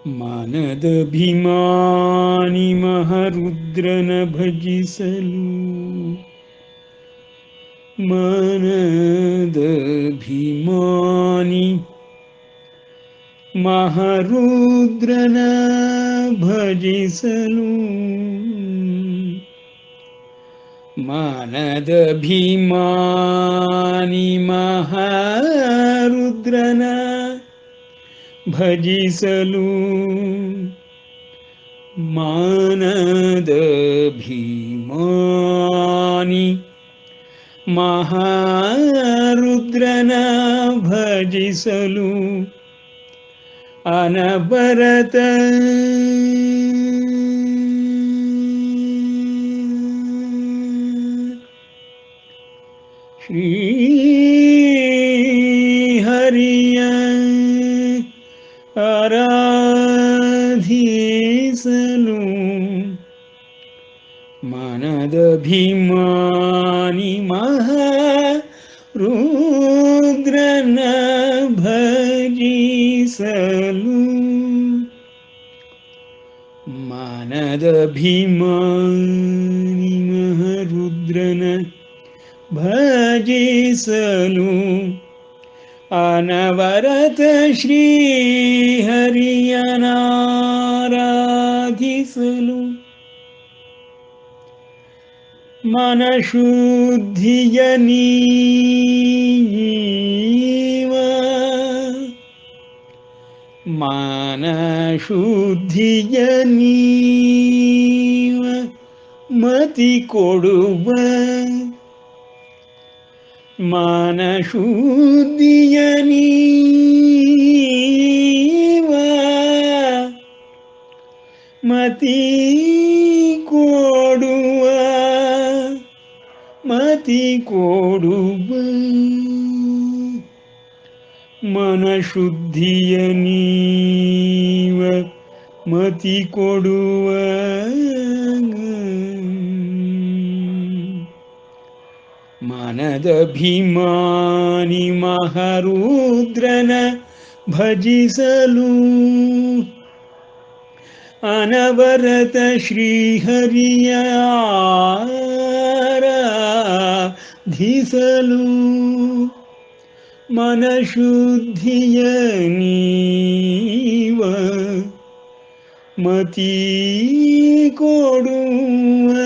ಮಾನದಭಿಮಾನಿ ಮಹಾರುದ್ರನ ಭಜಿಸಲು ಮಾನದಭಿಮಾನಿ ಮಹಾರುದ್ರನ ಭಜಿಸಲು ಮಾನದಭಿಮಾನಿ ಮಹಾರುದ್ರನ ಭಜಿಸಲು ಮಾನದಭಿಮಾನಿ ಮಹಾರುದ್ರನ ಭಜಿಸಲು ಅನವರತ ಶ್ರೀ ಹರಿಯ ಆರಾಧಿಸಲು ಮನದಭಿಮಾನಿ ಮಹಾರುದ್ರನ ಭಜಿಸಲು ಮನದಭಿಮಾನಿ ಮಹಾರುದ್ರನ ಭಜಿಸಲು ಅನವರತ ಶ್ರೀ ಹರಿಯನಾರಾಧಿಸಲು ಮನಶುದ್ಧಿಯ ನೀವ ಮನಶುದ್ಧಿಯ ನೀವ ಮತಿ ಕೊಡುವ ಮನಶುದ್ಧಿಯ ನೀವ ಮತಿ ಕೊಡುವ ಮತಿ ಕೊಡುವ ಮನಶುದ್ಧಿಯ ನೀವ ಮತಿ ಕೊಡುವ ಮನದಭಿಮಾನಿ ಮಹಾರುದ್ರನ ಭಜಿಸಲು ಅನವರತ ಶ್ರೀಹರಿಯ ಆರಾಧಿಸಲು ಮನಶುದ್ಧಿಯ ನೀವ ಮತಿ ಕೊಡುವ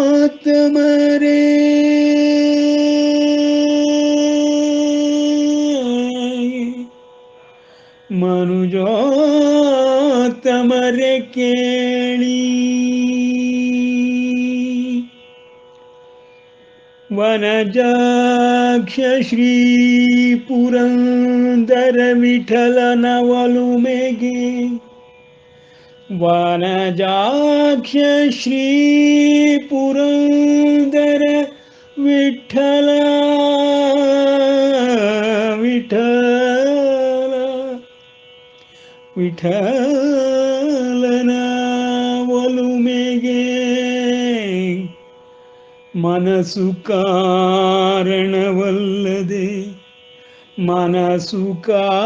ಮನುಜೋತ್ತಮರೇ ಮನುಜೋತ್ತಮರೇ ಕೇಳಿ ವನಜಾಕ್ಷ ಶ್ರೀ ಪುರಂದರ ವಿಠಲನ ಒಲುಮೆಗೆ ವನಜಾಕ್ಷ ಶ್ರೀ ಪುರಂದರ ವಿಠಲ ವಿಠಲ ವಿಠಲನ ಒಲುಮೆಗೆ ಮನಸ್ಸು ಕಾರಣವಲ್ಲದೆ ಮನಸ್ಸು ಕಾರಣವಲ್ಲದೆ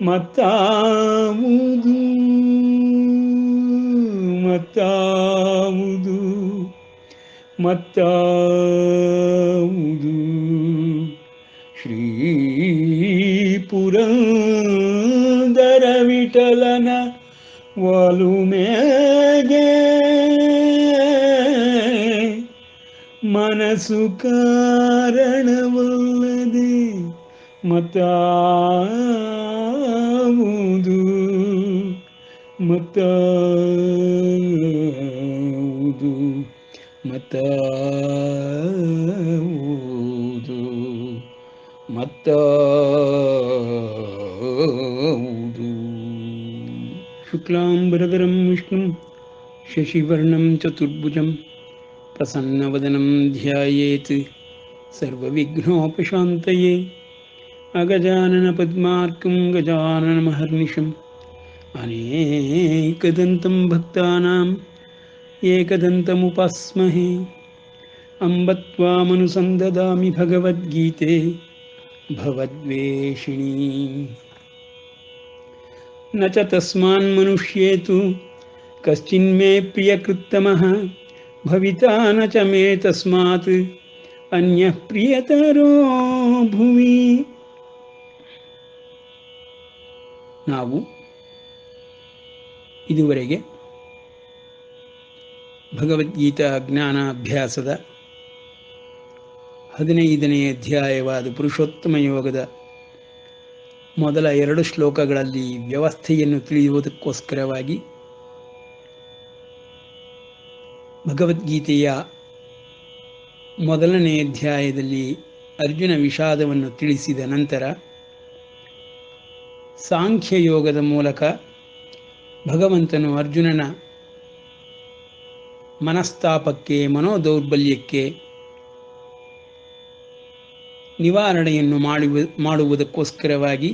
ಮತ್ತಾವುದು ಮತ್ತಾವುದು ಮತ್ತಾವುದು ಶ್ರೀ ಪುರಂದರ ವಿಠಲನ ಒಲುಮೆಗೆ ಮನಸ್ಸು ಕಾರಣವಲ್ಲದೆ ಮತ್ತಾವುದು ಮತ್ತಾವುದು ಮತ್ತಾವುದು ಮತ್ತಾವುದು ಶುಕ್ಲಾಂಬರಧರಂ ವಿಷ್ಣುಂ ಶಶಿವರ್ಣಂ ಚತುರ್ಭುಜಂ ಪ್ರಸನ್ನವದನಂ ಧ್ಯಾಯೇತ್ ಸರ್ವವಿಘ್ನೋಪಶಾಂತಯೇ ಅಗಜಾನನ ಪದ್ಮಾರ್ಕಂ ಗಜಾನನಮಹರ್ನಿಶಂ ಅನೇಕದಂತಂ ಭಕ್ತಾನಾಂ ಏಕದಂತಮುಪಾಸ್ಮಹೇ ಅಂಬತ್ವಾಮನುಸಂದದಾಮಿ ಭಗವದ್ಗೀತೆ ಭವದ್ವೇಷಿಣೀ ನ ಚ ತಸ್ಮಾನ್ ಮನುಷ್ಯೇತು ಕಶ್ಚಿನ್ಮೇ ಪ್ರಿಯಕೃತ್ತಮಃ ಭವಿತಾ ನ ಚ ಮೇ ತಸ್ಮಾತ್ ಅನ್ಯಃ ಪ್ರಿಯತರೋ ಭುವಿ. ನಾವು ಇದುವರೆಗೆ ಭಗವದ್ಗೀತಾ ಜ್ಞಾನಾಭ್ಯಾಸದ 15ನೇ ಅಧ್ಯಾಯವಾದ ಪುರುಷೋತ್ತಮ ಯೋಗದ ಮೊದಲ 2 ಶ್ಲೋಕಗಳಲ್ಲಿ ವ್ಯವಸ್ಥೆಯನ್ನು ತಿಳಿಯುವುದಕ್ಕೋಸ್ಕರವಾಗಿ ಭಗವದ್ಗೀತೆಯ ಮೊದಲನೇ ಅಧ್ಯಾಯದಲ್ಲಿ ಅರ್ಜುನ ವಿಷಾದವನ್ನು ತಿಳಿಸಿದ ನಂತರ ಸಾಂಖ್ಯಯೋಗದ ಮೂಲಕ ಭಗವಂತನು ಅರ್ಜುನನ ಮನಸ್ತಾಪಕ್ಕೆ ಮನೋದೌರ್ಬಲ್ಯಕ್ಕೆ ನಿವಾರಣೆಯನ್ನು ಮಾಡುವುದಕ್ಕೋಸ್ಕರವಾಗಿ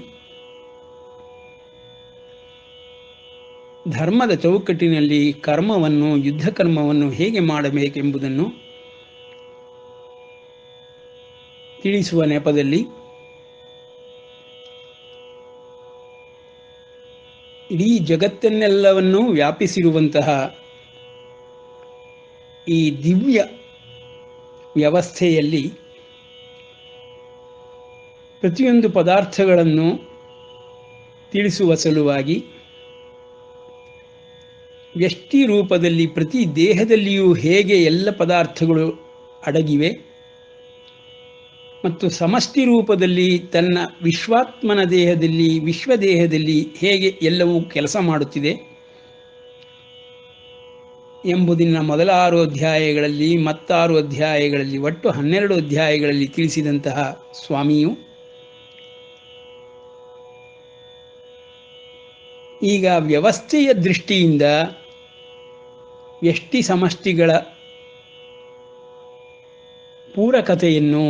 ಧರ್ಮದ ಚೌಕಟ್ಟಿನಲ್ಲಿ ಕರ್ಮವನ್ನು ಯುದ್ಧ ಕರ್ಮವನ್ನು ಹೇಗೆ ಮಾಡಬೇಕೆಂಬುದನ್ನು ತಿಳಿಸುವ ನೆಪದಲ್ಲಿ ಇಡೀ ಜಗತ್ತನ್ನೆಲ್ಲವನ್ನೂ ವ್ಯಾಪಿಸಿರುವಂತಹ ಈ ದಿವ್ಯ ವ್ಯವಸ್ಥೆಯಲ್ಲಿ ಪ್ರತಿಯೊಂದು ಪದಾರ್ಥಗಳನ್ನು ತಿಳಿಸುವ ಸಲುವಾಗಿ ವ್ಯಷ್ಟಿ ರೂಪದಲ್ಲಿ ಪ್ರತಿ ದೇಹದಲ್ಲಿಯೂ ಹೇಗೆ ಎಲ್ಲ ಪದಾರ್ಥಗಳು ಅಡಗಿವೆ ಮತ್ತು ಸಮಷ್ಟಿ ರೂಪದಲ್ಲಿ ತನ್ನ ವಿಶ್ವಾತ್ಮನ ದೇಹದಲ್ಲಿ ವಿಶ್ವದೇಹದಲ್ಲಿ ಹೇಗೆ ಎಲ್ಲವೂ ಕೆಲಸ ಮಾಡುತ್ತಿದೆ ಎಂಬುದನ್ನು ಮೊದಲ 6 ಅಧ್ಯಾಯಗಳಲ್ಲಿ 6 ಅಧ್ಯಾಯಗಳಲ್ಲಿ ಒಟ್ಟು 12 ಅಧ್ಯಾಯಗಳಲ್ಲಿ ತಿಳಿಸಿದಂತಹ ಸ್ವಾಮಿಯು ಈಗ ವ್ಯವಸ್ಥೆಯ ದೃಷ್ಟಿಯಿಂದ ವ್ಯಷ್ಟಿ ಸಮಷ್ಟಿಗಳ ಪೂರಕತೆಯನ್ನು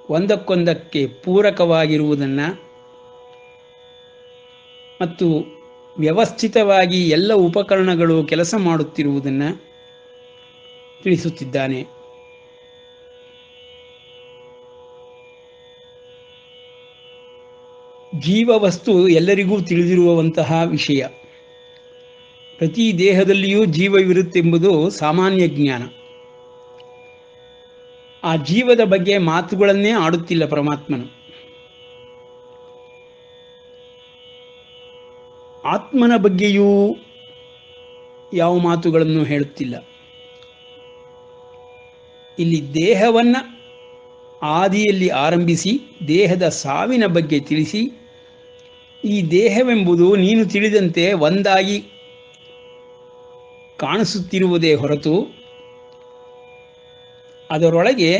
ಒಂದಕ್ಕೊಂದಕ್ಕೆ ಪೂರಕವಾಗಿರುವುದನ್ನು ಮತ್ತು ವ್ಯವಸ್ಥಿತವಾಗಿ ಎಲ್ಲ ಉಪಕರಣಗಳು ಕೆಲಸ ಮಾಡುತ್ತಿರುವುದನ್ನು ತಿಳಿಸುತ್ತಿದ್ದಾನೆ. ಜೀವವಸ್ತು ಎಲ್ಲರಿಗೂ ತಿಳಿದಿರುವಂತಹ ವಿಷಯ. ಪ್ರತಿ ದೇಹದಲ್ಲಿಯೂ ಜೀವವಿರುತ್ತೆಂಬುದು ಸಾಮಾನ್ಯ ಜ್ಞಾನ. ಆ ಜೀವದ ಬಗ್ಗೆ ಮಾತುಗಳನ್ನೇ ಆಡುತ್ತಿಲ್ಲ ಪರಮಾತ್ಮನು. ಆತ್ಮನ ಬಗ್ಗೆಯೂ ಯಾವ ಮಾತುಗಳನ್ನು ಹೇಳುತ್ತಿಲ್ಲ. ಇಲ್ಲಿ ದೇಹವನ್ನು ಆದಿಯಲ್ಲಿ ಆರಂಭಿಸಿ ದೇಹದ ಸಾವಿನ ಬಗ್ಗೆ ತಿಳಿಸಿ, ಈ ದೇಹವೆಂಬುದು ನೀನು ತಿಳಿದಂತೆ ಒಂದಾಗಿ ಕಾಣಿಸುತ್ತಿರುವುದೇ ಹೊರತು ಅದರೊಳಗೆ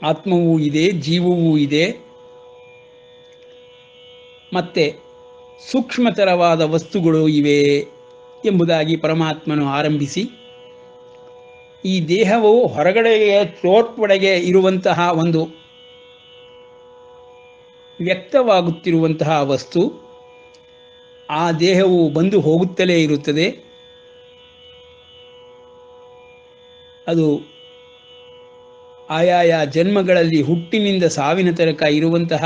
ಆತ್ಮವೂ ಇದೆ, ಜೀವವೂ ಇದೆ, ಮತ್ತೆ ಸೂಕ್ಷ್ಮತರವಾದ ವಸ್ತುಗಳು ಇವೆ ಎಂಬುದಾಗಿ ಪರಮಾತ್ಮನು ಆರಂಭಿಸಿ, ಈ ದೇಹವು ಹೊರಗಡೆಗೆ ತೋರ್ಪಡೆಗೆ ಇರುವಂತಹ ಒಂದು ವ್ಯಕ್ತವಾಗುತ್ತಿರುವಂತಹ ವಸ್ತು, ಆ ದೇಹವು ಬಂದು ಹೋಗುತ್ತಲೇ ಇರುತ್ತದೆ. ಅದು ಆಯಾಯ ಜನ್ಮಗಳಲ್ಲಿ ಹುಟ್ಟಿನಿಂದ ಸಾವಿನ ತನಕ ಇರುವಂತಹ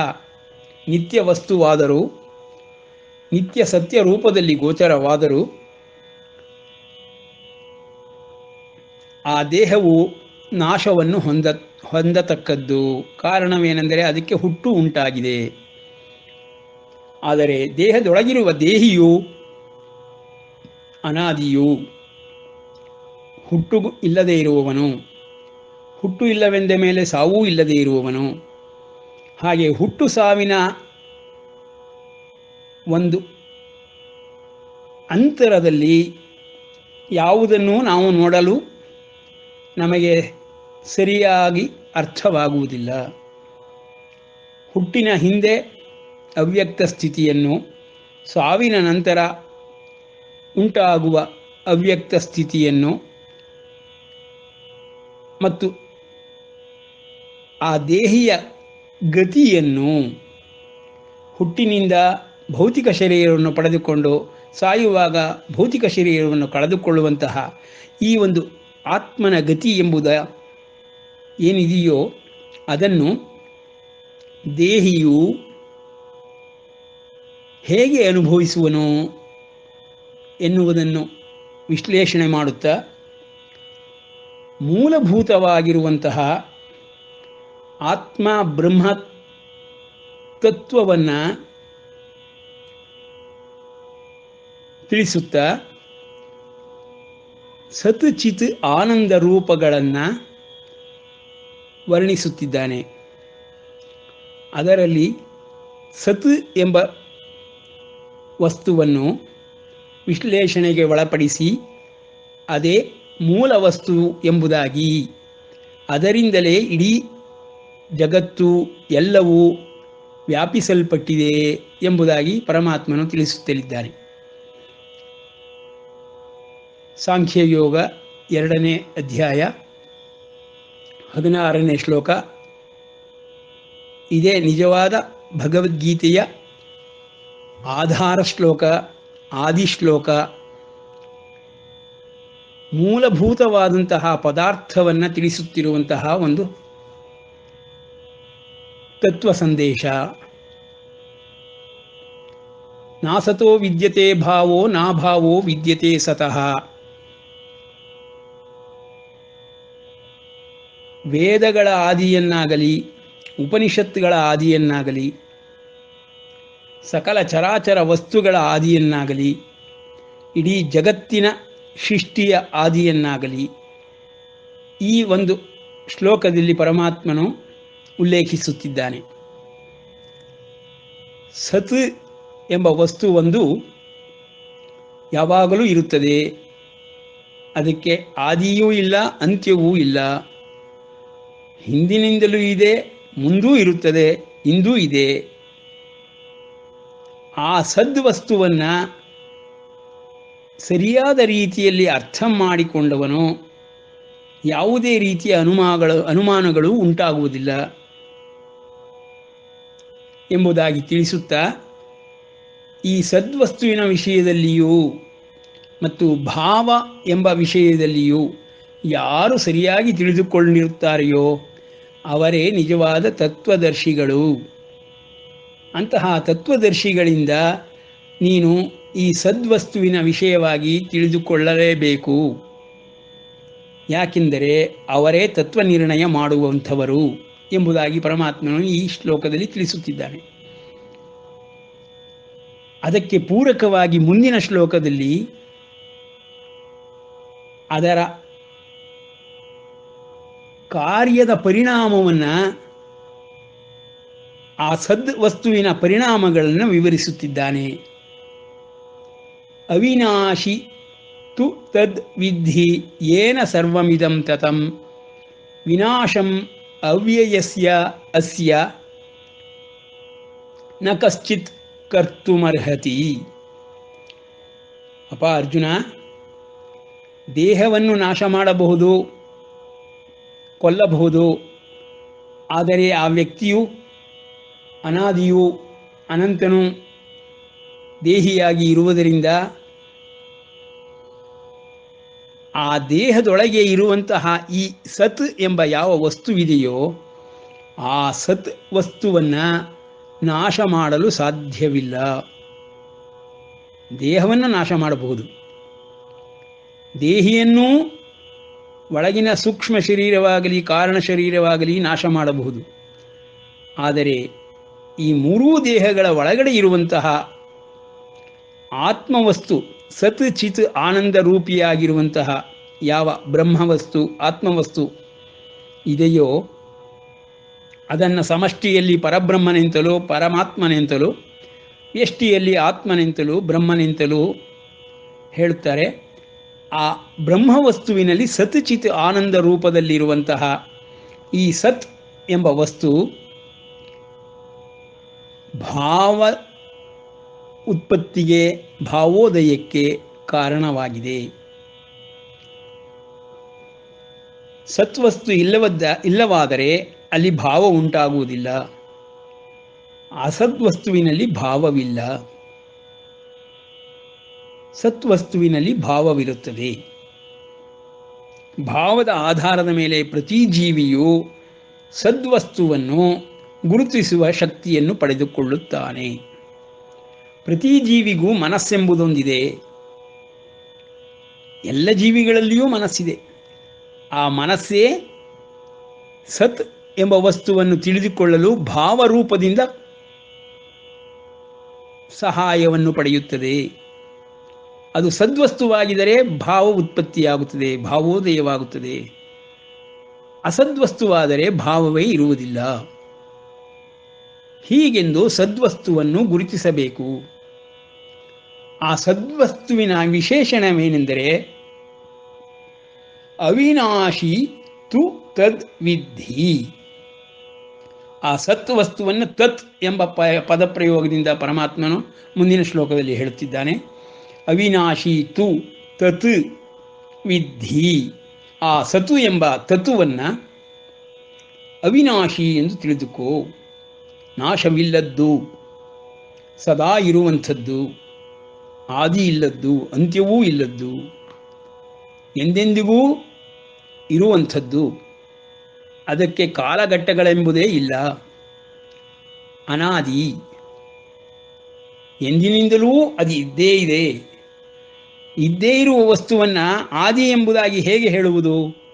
ನಿತ್ಯ ವಸ್ತುವಾದರೂ, ನಿತ್ಯ ಸತ್ಯ ರೂಪದಲ್ಲಿ ಗೋಚರವಾದರೂ ಆ ದೇಹವು ನಾಶವನ್ನು ಹೊಂದತಕ್ಕದ್ದು. ಕಾರಣವೇನೆಂದರೆ ಅದಕ್ಕೆ ಹುಟ್ಟು ಉಂಟಾಗಿದೆ. ಆದರೆ ದೇಹದೊಳಗಿರುವ ದೇಹಿಯು ಅನಾದಿಯು, ಹುಟ್ಟು ಇಲ್ಲದೆ ಇರುವವನು. ಹುಟ್ಟು ಇಲ್ಲವೆಂದ ಮೇಲೆ ಸಾವೂ ಇಲ್ಲದೆ ಇರುವವನು. ಹಾಗೆ ಹುಟ್ಟು ಸಾವಿನ ಒಂದು ಅಂತರದಲ್ಲಿ ಯಾವುದನ್ನು ನಾವು ನೋಡಲು ನಮಗೆ ಸರಿಯಾಗಿ ಅರ್ಥವಾಗುವುದಿಲ್ಲ. ಹುಟ್ಟಿನ ಹಿಂದೆ ಅವ್ಯಕ್ತ ಸ್ಥಿತಿಯನ್ನು, ಸಾವಿನ ನಂತರ ಉಂಟಾಗುವ ಅವ್ಯಕ್ತ ಸ್ಥಿತಿಯನ್ನು ಮತ್ತು ಆ ದೇಹಿಯ ಗತಿಯನ್ನು, ಹುಟ್ಟಿನಿಂದ ಭೌತಿಕ ಶರೀರವನ್ನು ಪಡೆದುಕೊಂಡು ಸಾಯುವಾಗ ಭೌತಿಕ ಶರೀರವನ್ನು ಕಳೆದುಕೊಳ್ಳುವಂತಹ ಈ ಒಂದು ಆತ್ಮನ ಗತಿ ಎಂಬುದ ಏನಿದೆಯೋ ಅದನ್ನು ದೇಹಿಯು ಹೇಗೆ ಅನುಭವಿಸುವನು ಎನ್ನುವುದನ್ನು ವಿಶ್ಲೇಷಣೆ ಮಾಡುತ್ತಾ ಮೂಲಭೂತವಾಗಿರುವಂತಹ ಆತ್ಮ ಬ್ರಹ್ಮ ತತ್ವವನ್ನು ತಿಳಿಸುತ್ತಾ ಸತ್ ಚಿತ್ ಆನಂದ ರೂಪಗಳನ್ನು ವರ್ಣಿಸುತ್ತಿದ್ದಾನೆ. ಅದರಲ್ಲಿ ಸತ್ ಎಂಬ ವಸ್ತುವನ್ನು ವಿಶ್ಲೇಷಣೆಗೆ ಒಳಪಡಿಸಿ ಅದೇ ಮೂಲ ವಸ್ತು ಎಂಬುದಾಗಿ, ಅದರಿಂದಲೇ ಇಡೀ ಜಗತ್ತು ಎಲ್ಲವೂ ವ್ಯಾಪಿಸಲ್ಪಟ್ಟಿದೆ ಎಂಬುದಾಗಿ ಪರಮಾತ್ಮನು ತಿಳಿಸುತ್ತಲಿದ್ದಾನೆ. ಸಾಂಖ್ಯಯೋಗ 2ನೇ ಅಧ್ಯಾಯ 16ನೇ ಶ್ಲೋಕ. ಇದೇ ನಿಜವಾದ ಭಗವದ್ಗೀತೆಯ ಆಧಾರ ಶ್ಲೋಕ, ಆದಿಶ್ಲೋಕ. ಮೂಲಭೂತವಾದಂತಹ ಪದಾರ್ಥವನ್ನು ತಿಳಿಸುತ್ತಿರುವಂತಹ ಒಂದು ತತ್ವ ಸಂದೇಶ. ನಾಸತೋ ವಿದ್ಯತೆ ಭಾವೋ ನಾಭಾವೋ ವಿದ್ಯತೆ ಸತಃ. ವೇದಗಳ ಆದಿಯನ್ನಾಗಲಿ ಉಪನಿಷತ್ತುಗಳ ಆದಿಯನ್ನಾಗಲಿ ಸಕಲ ಚರಾಚರ ವಸ್ತುಗಳ ಆದಿಯನ್ನಾಗಲಿ ಇಡೀ ಜಗತ್ತಿನ ಸೃಷ್ಟಿಯ ಆದಿಯನ್ನಾಗಲಿ ಈ ಒಂದು ಶ್ಲೋಕದಲ್ಲಿ ಪರಮಾತ್ಮನು ಉಲ್ಲೇಖಿಸುತ್ತಿದ್ದಾನೆ. ಸತ್ ಎಂಬ ವಸ್ತು ಒಂದು ಯಾವಾಗಲೂ ಇರುತ್ತದೆ. ಅದಕ್ಕೆ ಆದಿಯೂ ಇಲ್ಲ, ಅಂತ್ಯವೂ ಇಲ್ಲ. ಹಿಂದಿನಿಂದಲೂ ಇದೆ, ಮುಂದೂ ಇರುತ್ತದೆ, ಇಂದೂ ಇದೆ. ಆ ಸದ್ವಸ್ತುವನ್ನು ಸರಿಯಾದ ರೀತಿಯಲ್ಲಿ ಅರ್ಥ ಮಾಡಿಕೊಂಡವನು ಯಾವುದೇ ರೀತಿಯ ಅನುಮಾನಗಳು ಉಂಟಾಗುವುದಿಲ್ಲ ಎಂಬುದಾಗಿ ತಿಳಿಸುತ್ತಾ, ಈ ಸದ್ವಸ್ತುವಿನ ವಿಷಯದಲ್ಲಿಯೂ ಮತ್ತು ಭಾವ ಎಂಬ ವಿಷಯದಲ್ಲಿಯೂ ಯಾರು ಸರಿಯಾಗಿ ತಿಳಿದುಕೊಂಡಿರುತ್ತಾರೆಯೋ ಅವರೇ ನಿಜವಾದ ತತ್ವದರ್ಶಿಗಳು. ಅಂತಹ ತತ್ವದರ್ಶಿಗಳಿಂದ ನೀನು ಈ ಸದ್ವಸ್ತುವಿನ ವಿಷಯವಾಗಿ ತಿಳಿದುಕೊಳ್ಳಲೇಬೇಕು. ಯಾಕೆಂದರೆ ಅವರೇ ತತ್ವ ನಿರ್ಣಯ ಮಾಡುವಂಥವರು ಎಂಬುದಾಗಿ ಪರಮಾತ್ಮನು ಈ ಶ್ಲೋಕದಲ್ಲಿ ತಿಳಿಸುತ್ತಿದ್ದಾನೆ. ಅದಕ್ಕೆ ಪೂರಕವಾಗಿ ಮುಂದಿನ ಶ್ಲೋಕದಲ್ಲಿ ಅದರ ಕಾರ್ಯದ ಪರಿಣಾಮವನ್ನು, ಆ ಸದ್ವಸ್ತುವಿನ ಪರಿಣಾಮಗಳನ್ನು ವಿವರಿಸುತ್ತಿದ್ದಾನೆ. ಅವಿನಾಶಿ ತು ತದ್ ವಿದ್ಧಿ ಯೇನ ಸರ್ವಮಿದಂ ತತಂ ವಿನಾಶಂ ಅವ್ಯಯಸ್ಯ ಅಸ್ಯ ನ ಕಶ್ಚಿತ್ ಕರ್ತುಮರ್ಹತಿ. ಅಪ್ಪ ಅರ್ಜುನ, ದೇಹವನ್ನು ನಾಶ ಮಾಡಬಹುದು, ಕೊಲ್ಲಬಹುದು. ಆದರೆ ಆ ವ್ಯಕ್ತಿಯು ಅನಾದಿಯೂ ಅನಂತನೂ ದೇಹಿಯಾಗಿ ಇರುವುದರಿಂದ ಆ ದೇಹದೊಳಗೆ ಇರುವಂತಹ ಈ ಸತ್ ಎಂಬ ಯಾವ ವಸ್ತುವಿದೆಯೋ ಆ ಸತ್ ವಸ್ತುವನ್ನು ನಾಶ ಮಾಡಲು ಸಾಧ್ಯವಿಲ್ಲ. ದೇಹವನ್ನು ನಾಶ ಮಾಡಬಹುದು, ದೇಹಿಯನ್ನೂ ಒಳಗಿನ ಸೂಕ್ಷ್ಮ ಶರೀರವಾಗಲಿ ಕಾರಣ ಶರೀರವಾಗಲಿ ನಾಶ ಮಾಡಬಹುದು. ಆದರೆ ಈ ಮೂರೂ ದೇಹಗಳ ಒಳಗಡೆ ಇರುವಂತಹ ಆತ್ಮವಸ್ತು, ಸತ್ ಚಿತ್ ಆನಂದ ರೂಪಿಯಾಗಿರುವಂತಹ ಯಾವ ಬ್ರಹ್ಮವಸ್ತು, ಆತ್ಮವಸ್ತು ಇದೆಯೋ ಅದನ್ನು ಸಮಷ್ಟಿಯಲ್ಲಿ ಪರಬ್ರಹ್ಮನೆಂತಲೂ ಪರಮಾತ್ಮನೆಂತಲೂ, ವ್ಯಷ್ಟಿಯಲ್ಲಿ ಆತ್ಮನೆಂತಲೂ ಬ್ರಹ್ಮನೆಂತಲೂ ಹೇಳುತ್ತಾರೆ. ಆ ಬ್ರಹ್ಮವಸ್ತುವಿನಲ್ಲಿ ಸತ್ ಚಿತ್ ಆನಂದ ರೂಪದಲ್ಲಿರುವಂತಹ ಈ ಸತ್ ಎಂಬ ವಸ್ತು ಭಾವ ಉತ್ಪತ್ತಿಗೆ, ಭಾವೋದಯಕ್ಕೆ ಕಾರಣವಾಗಿದೆ. ಸತ್ವಸ್ತು ಇಲ್ಲವಾದರೆ ಅಲ್ಲಿ ಭಾವ ಉಂಟಾಗುವುದಿಲ್ಲ. ಅಸದ್ವಸ್ತುವಿನಲ್ಲಿ ಭಾವವಿಲ್ಲ, ಸತ್ವಸ್ತುವಿನಲ್ಲಿ ಭಾವವಿರುತ್ತದೆ. ಭಾವದ ಆಧಾರದ ಮೇಲೆ ಪ್ರತಿ ಜೀವಿಯು ಸದ್ವಸ್ತುವನ್ನು ಗುರುತಿಸುವ ಶಕ್ತಿಯನ್ನು ಪಡೆದುಕೊಳ್ಳುತ್ತಾನೆ. ಪ್ರತಿ ಜೀವಿಗೂ ಮನಸ್ಸೆಂಬುದೊಂದಿದೆ. ಎಲ್ಲ ಜೀವಿಗಳಲ್ಲಿಯೂ ಮನಸ್ಸಿದೆ. ಆ ಮನಸ್ಸೇ ಸತ್ ಎಂಬ ವಸ್ತುವನ್ನು ತಿಳಿದುಕೊಳ್ಳಲು ಭಾವರೂಪದಿಂದ ಸಹಾಯವನ್ನು ಪಡೆಯುತ್ತದೆ. ಅದು ಸದ್ವಸ್ತುವಾಗಿದ್ದರೆ ಭಾವ ಉತ್ಪತ್ತಿಯಾಗುತ್ತದೆ, ಭಾವೋದಯವಾಗುತ್ತದೆ. ಅಸದ್ವಸ್ತುವಾದರೆ ಭಾವವೇ ಇರುವುದಿಲ್ಲ. ಹೀಗೆಂದು ಸದ್ವಸ್ತುವನ್ನು ಗುರುತಿಸಬೇಕು. ಆ ಸದ್ವಸ್ತುವಿನ ವಿಶೇಷಣವೇನೆಂದರೆ ಅವಿನಾಶಿ ತು ತದ್ ವಿದ್ಧಿ. ಆ ಸತ್ವಸ್ತುವನ್ನು ತತ್ ಎಂಬ ಪದಪ್ರಯೋಗದಿಂದ ಪರಮಾತ್ಮನು ಮುಂದಿನ ಶ್ಲೋಕದಲ್ಲಿ ಹೇಳುತ್ತಿದ್ದಾನೆ. ಅವಿನಾಶಿ ತು ತತ್ ವಿದ್ಧಿ. ಆ ಸತು ಎಂಬ ತತ್ವವನ್ನು ಅವಿನಾಶಿ ಎಂದು ತಿಳಿದುಕೋ. ನಾಶವಿಲ್ಲದ್ದು, ಸದಾ ಇರುವಂಥದ್ದು, ಆದಿ ಇಲ್ಲದ್ದು, ಅಂತ್ಯವೂ ಇಲ್ಲದ್ದು, ಎಂದೆಂದಿಗೂ ಇರುವಂಥದ್ದು. ಅದಕ್ಕೆ ಕಾಲಘಟ್ಟಗಳೆಂಬುದೇ ಇಲ್ಲ. ಅನಾದಿ, ಎಂದಿನಿಂದಲೂ ಅದು ಇದ್ದೇ ಇದೆ. ಇದ್ದೇ ಇರುವ ವಸ್ತುವನ್ನು ಆದಿ ಎಂಬುದಾಗಿ ಹೇಗೆ ಹೇಳುವುದು?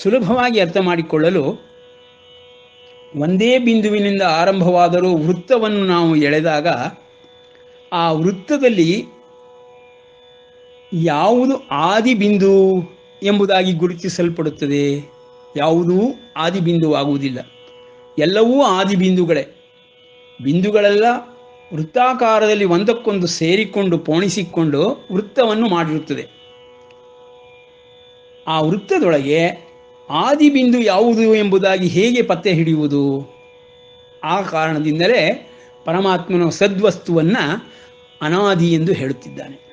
ಸುಲಭವಾಗಿ ಅರ್ಥ ಮಾಡಿಕೊಳ್ಳಲು ಒಂದೇ ಬಿಂದುವಿನಿಂದ ಆರಂಭವಾದರೂ ವೃತ್ತವನ್ನು ನಾವು ಎಳೆದಾಗ ಆ ವೃತ್ತದಲ್ಲಿ ಯಾವುದು ಆದಿ ಬಿಂದು ಎಂಬುದಾಗಿ ಗುರುತಿಸಲ್ಪಡುತ್ತದೆ. ಯಾವುದೂ ಆದಿ ಬಿಂದುವಾಗುವುದಿಲ್ಲ. ಎಲ್ಲವೂ ಆದಿ ಬಿಂದುಗಳೇ. ಬಿಂದುಗಳೆಲ್ಲ ವೃತ್ತಾಕಾರದಲ್ಲಿ ಒಂದಕ್ಕೊಂದು ಸೇರಿಕೊಂಡು ಪೋಣಿಸಿಕೊಂಡು ವೃತ್ತವನ್ನು ಮಾಡಿರುತ್ತದೆ. ಆ ವೃತ್ತದೊಳಗೆ ಆದಿ ಬಿಂದು ಯಾವುದು ಎಂಬುದಾಗಿ ಹೇಗೆ ಪತ್ತೆ ಹಿಡಿಯುವುದು? ಆ ಕಾರಣದಿಂದಲೇ ಪರಮಾತ್ಮನು ಸದ್ವಸ್ತುವನ್ನು ಅನಾದಿ ಎಂದು ಹೇಳುತ್ತಿದ್ದಾನೆ.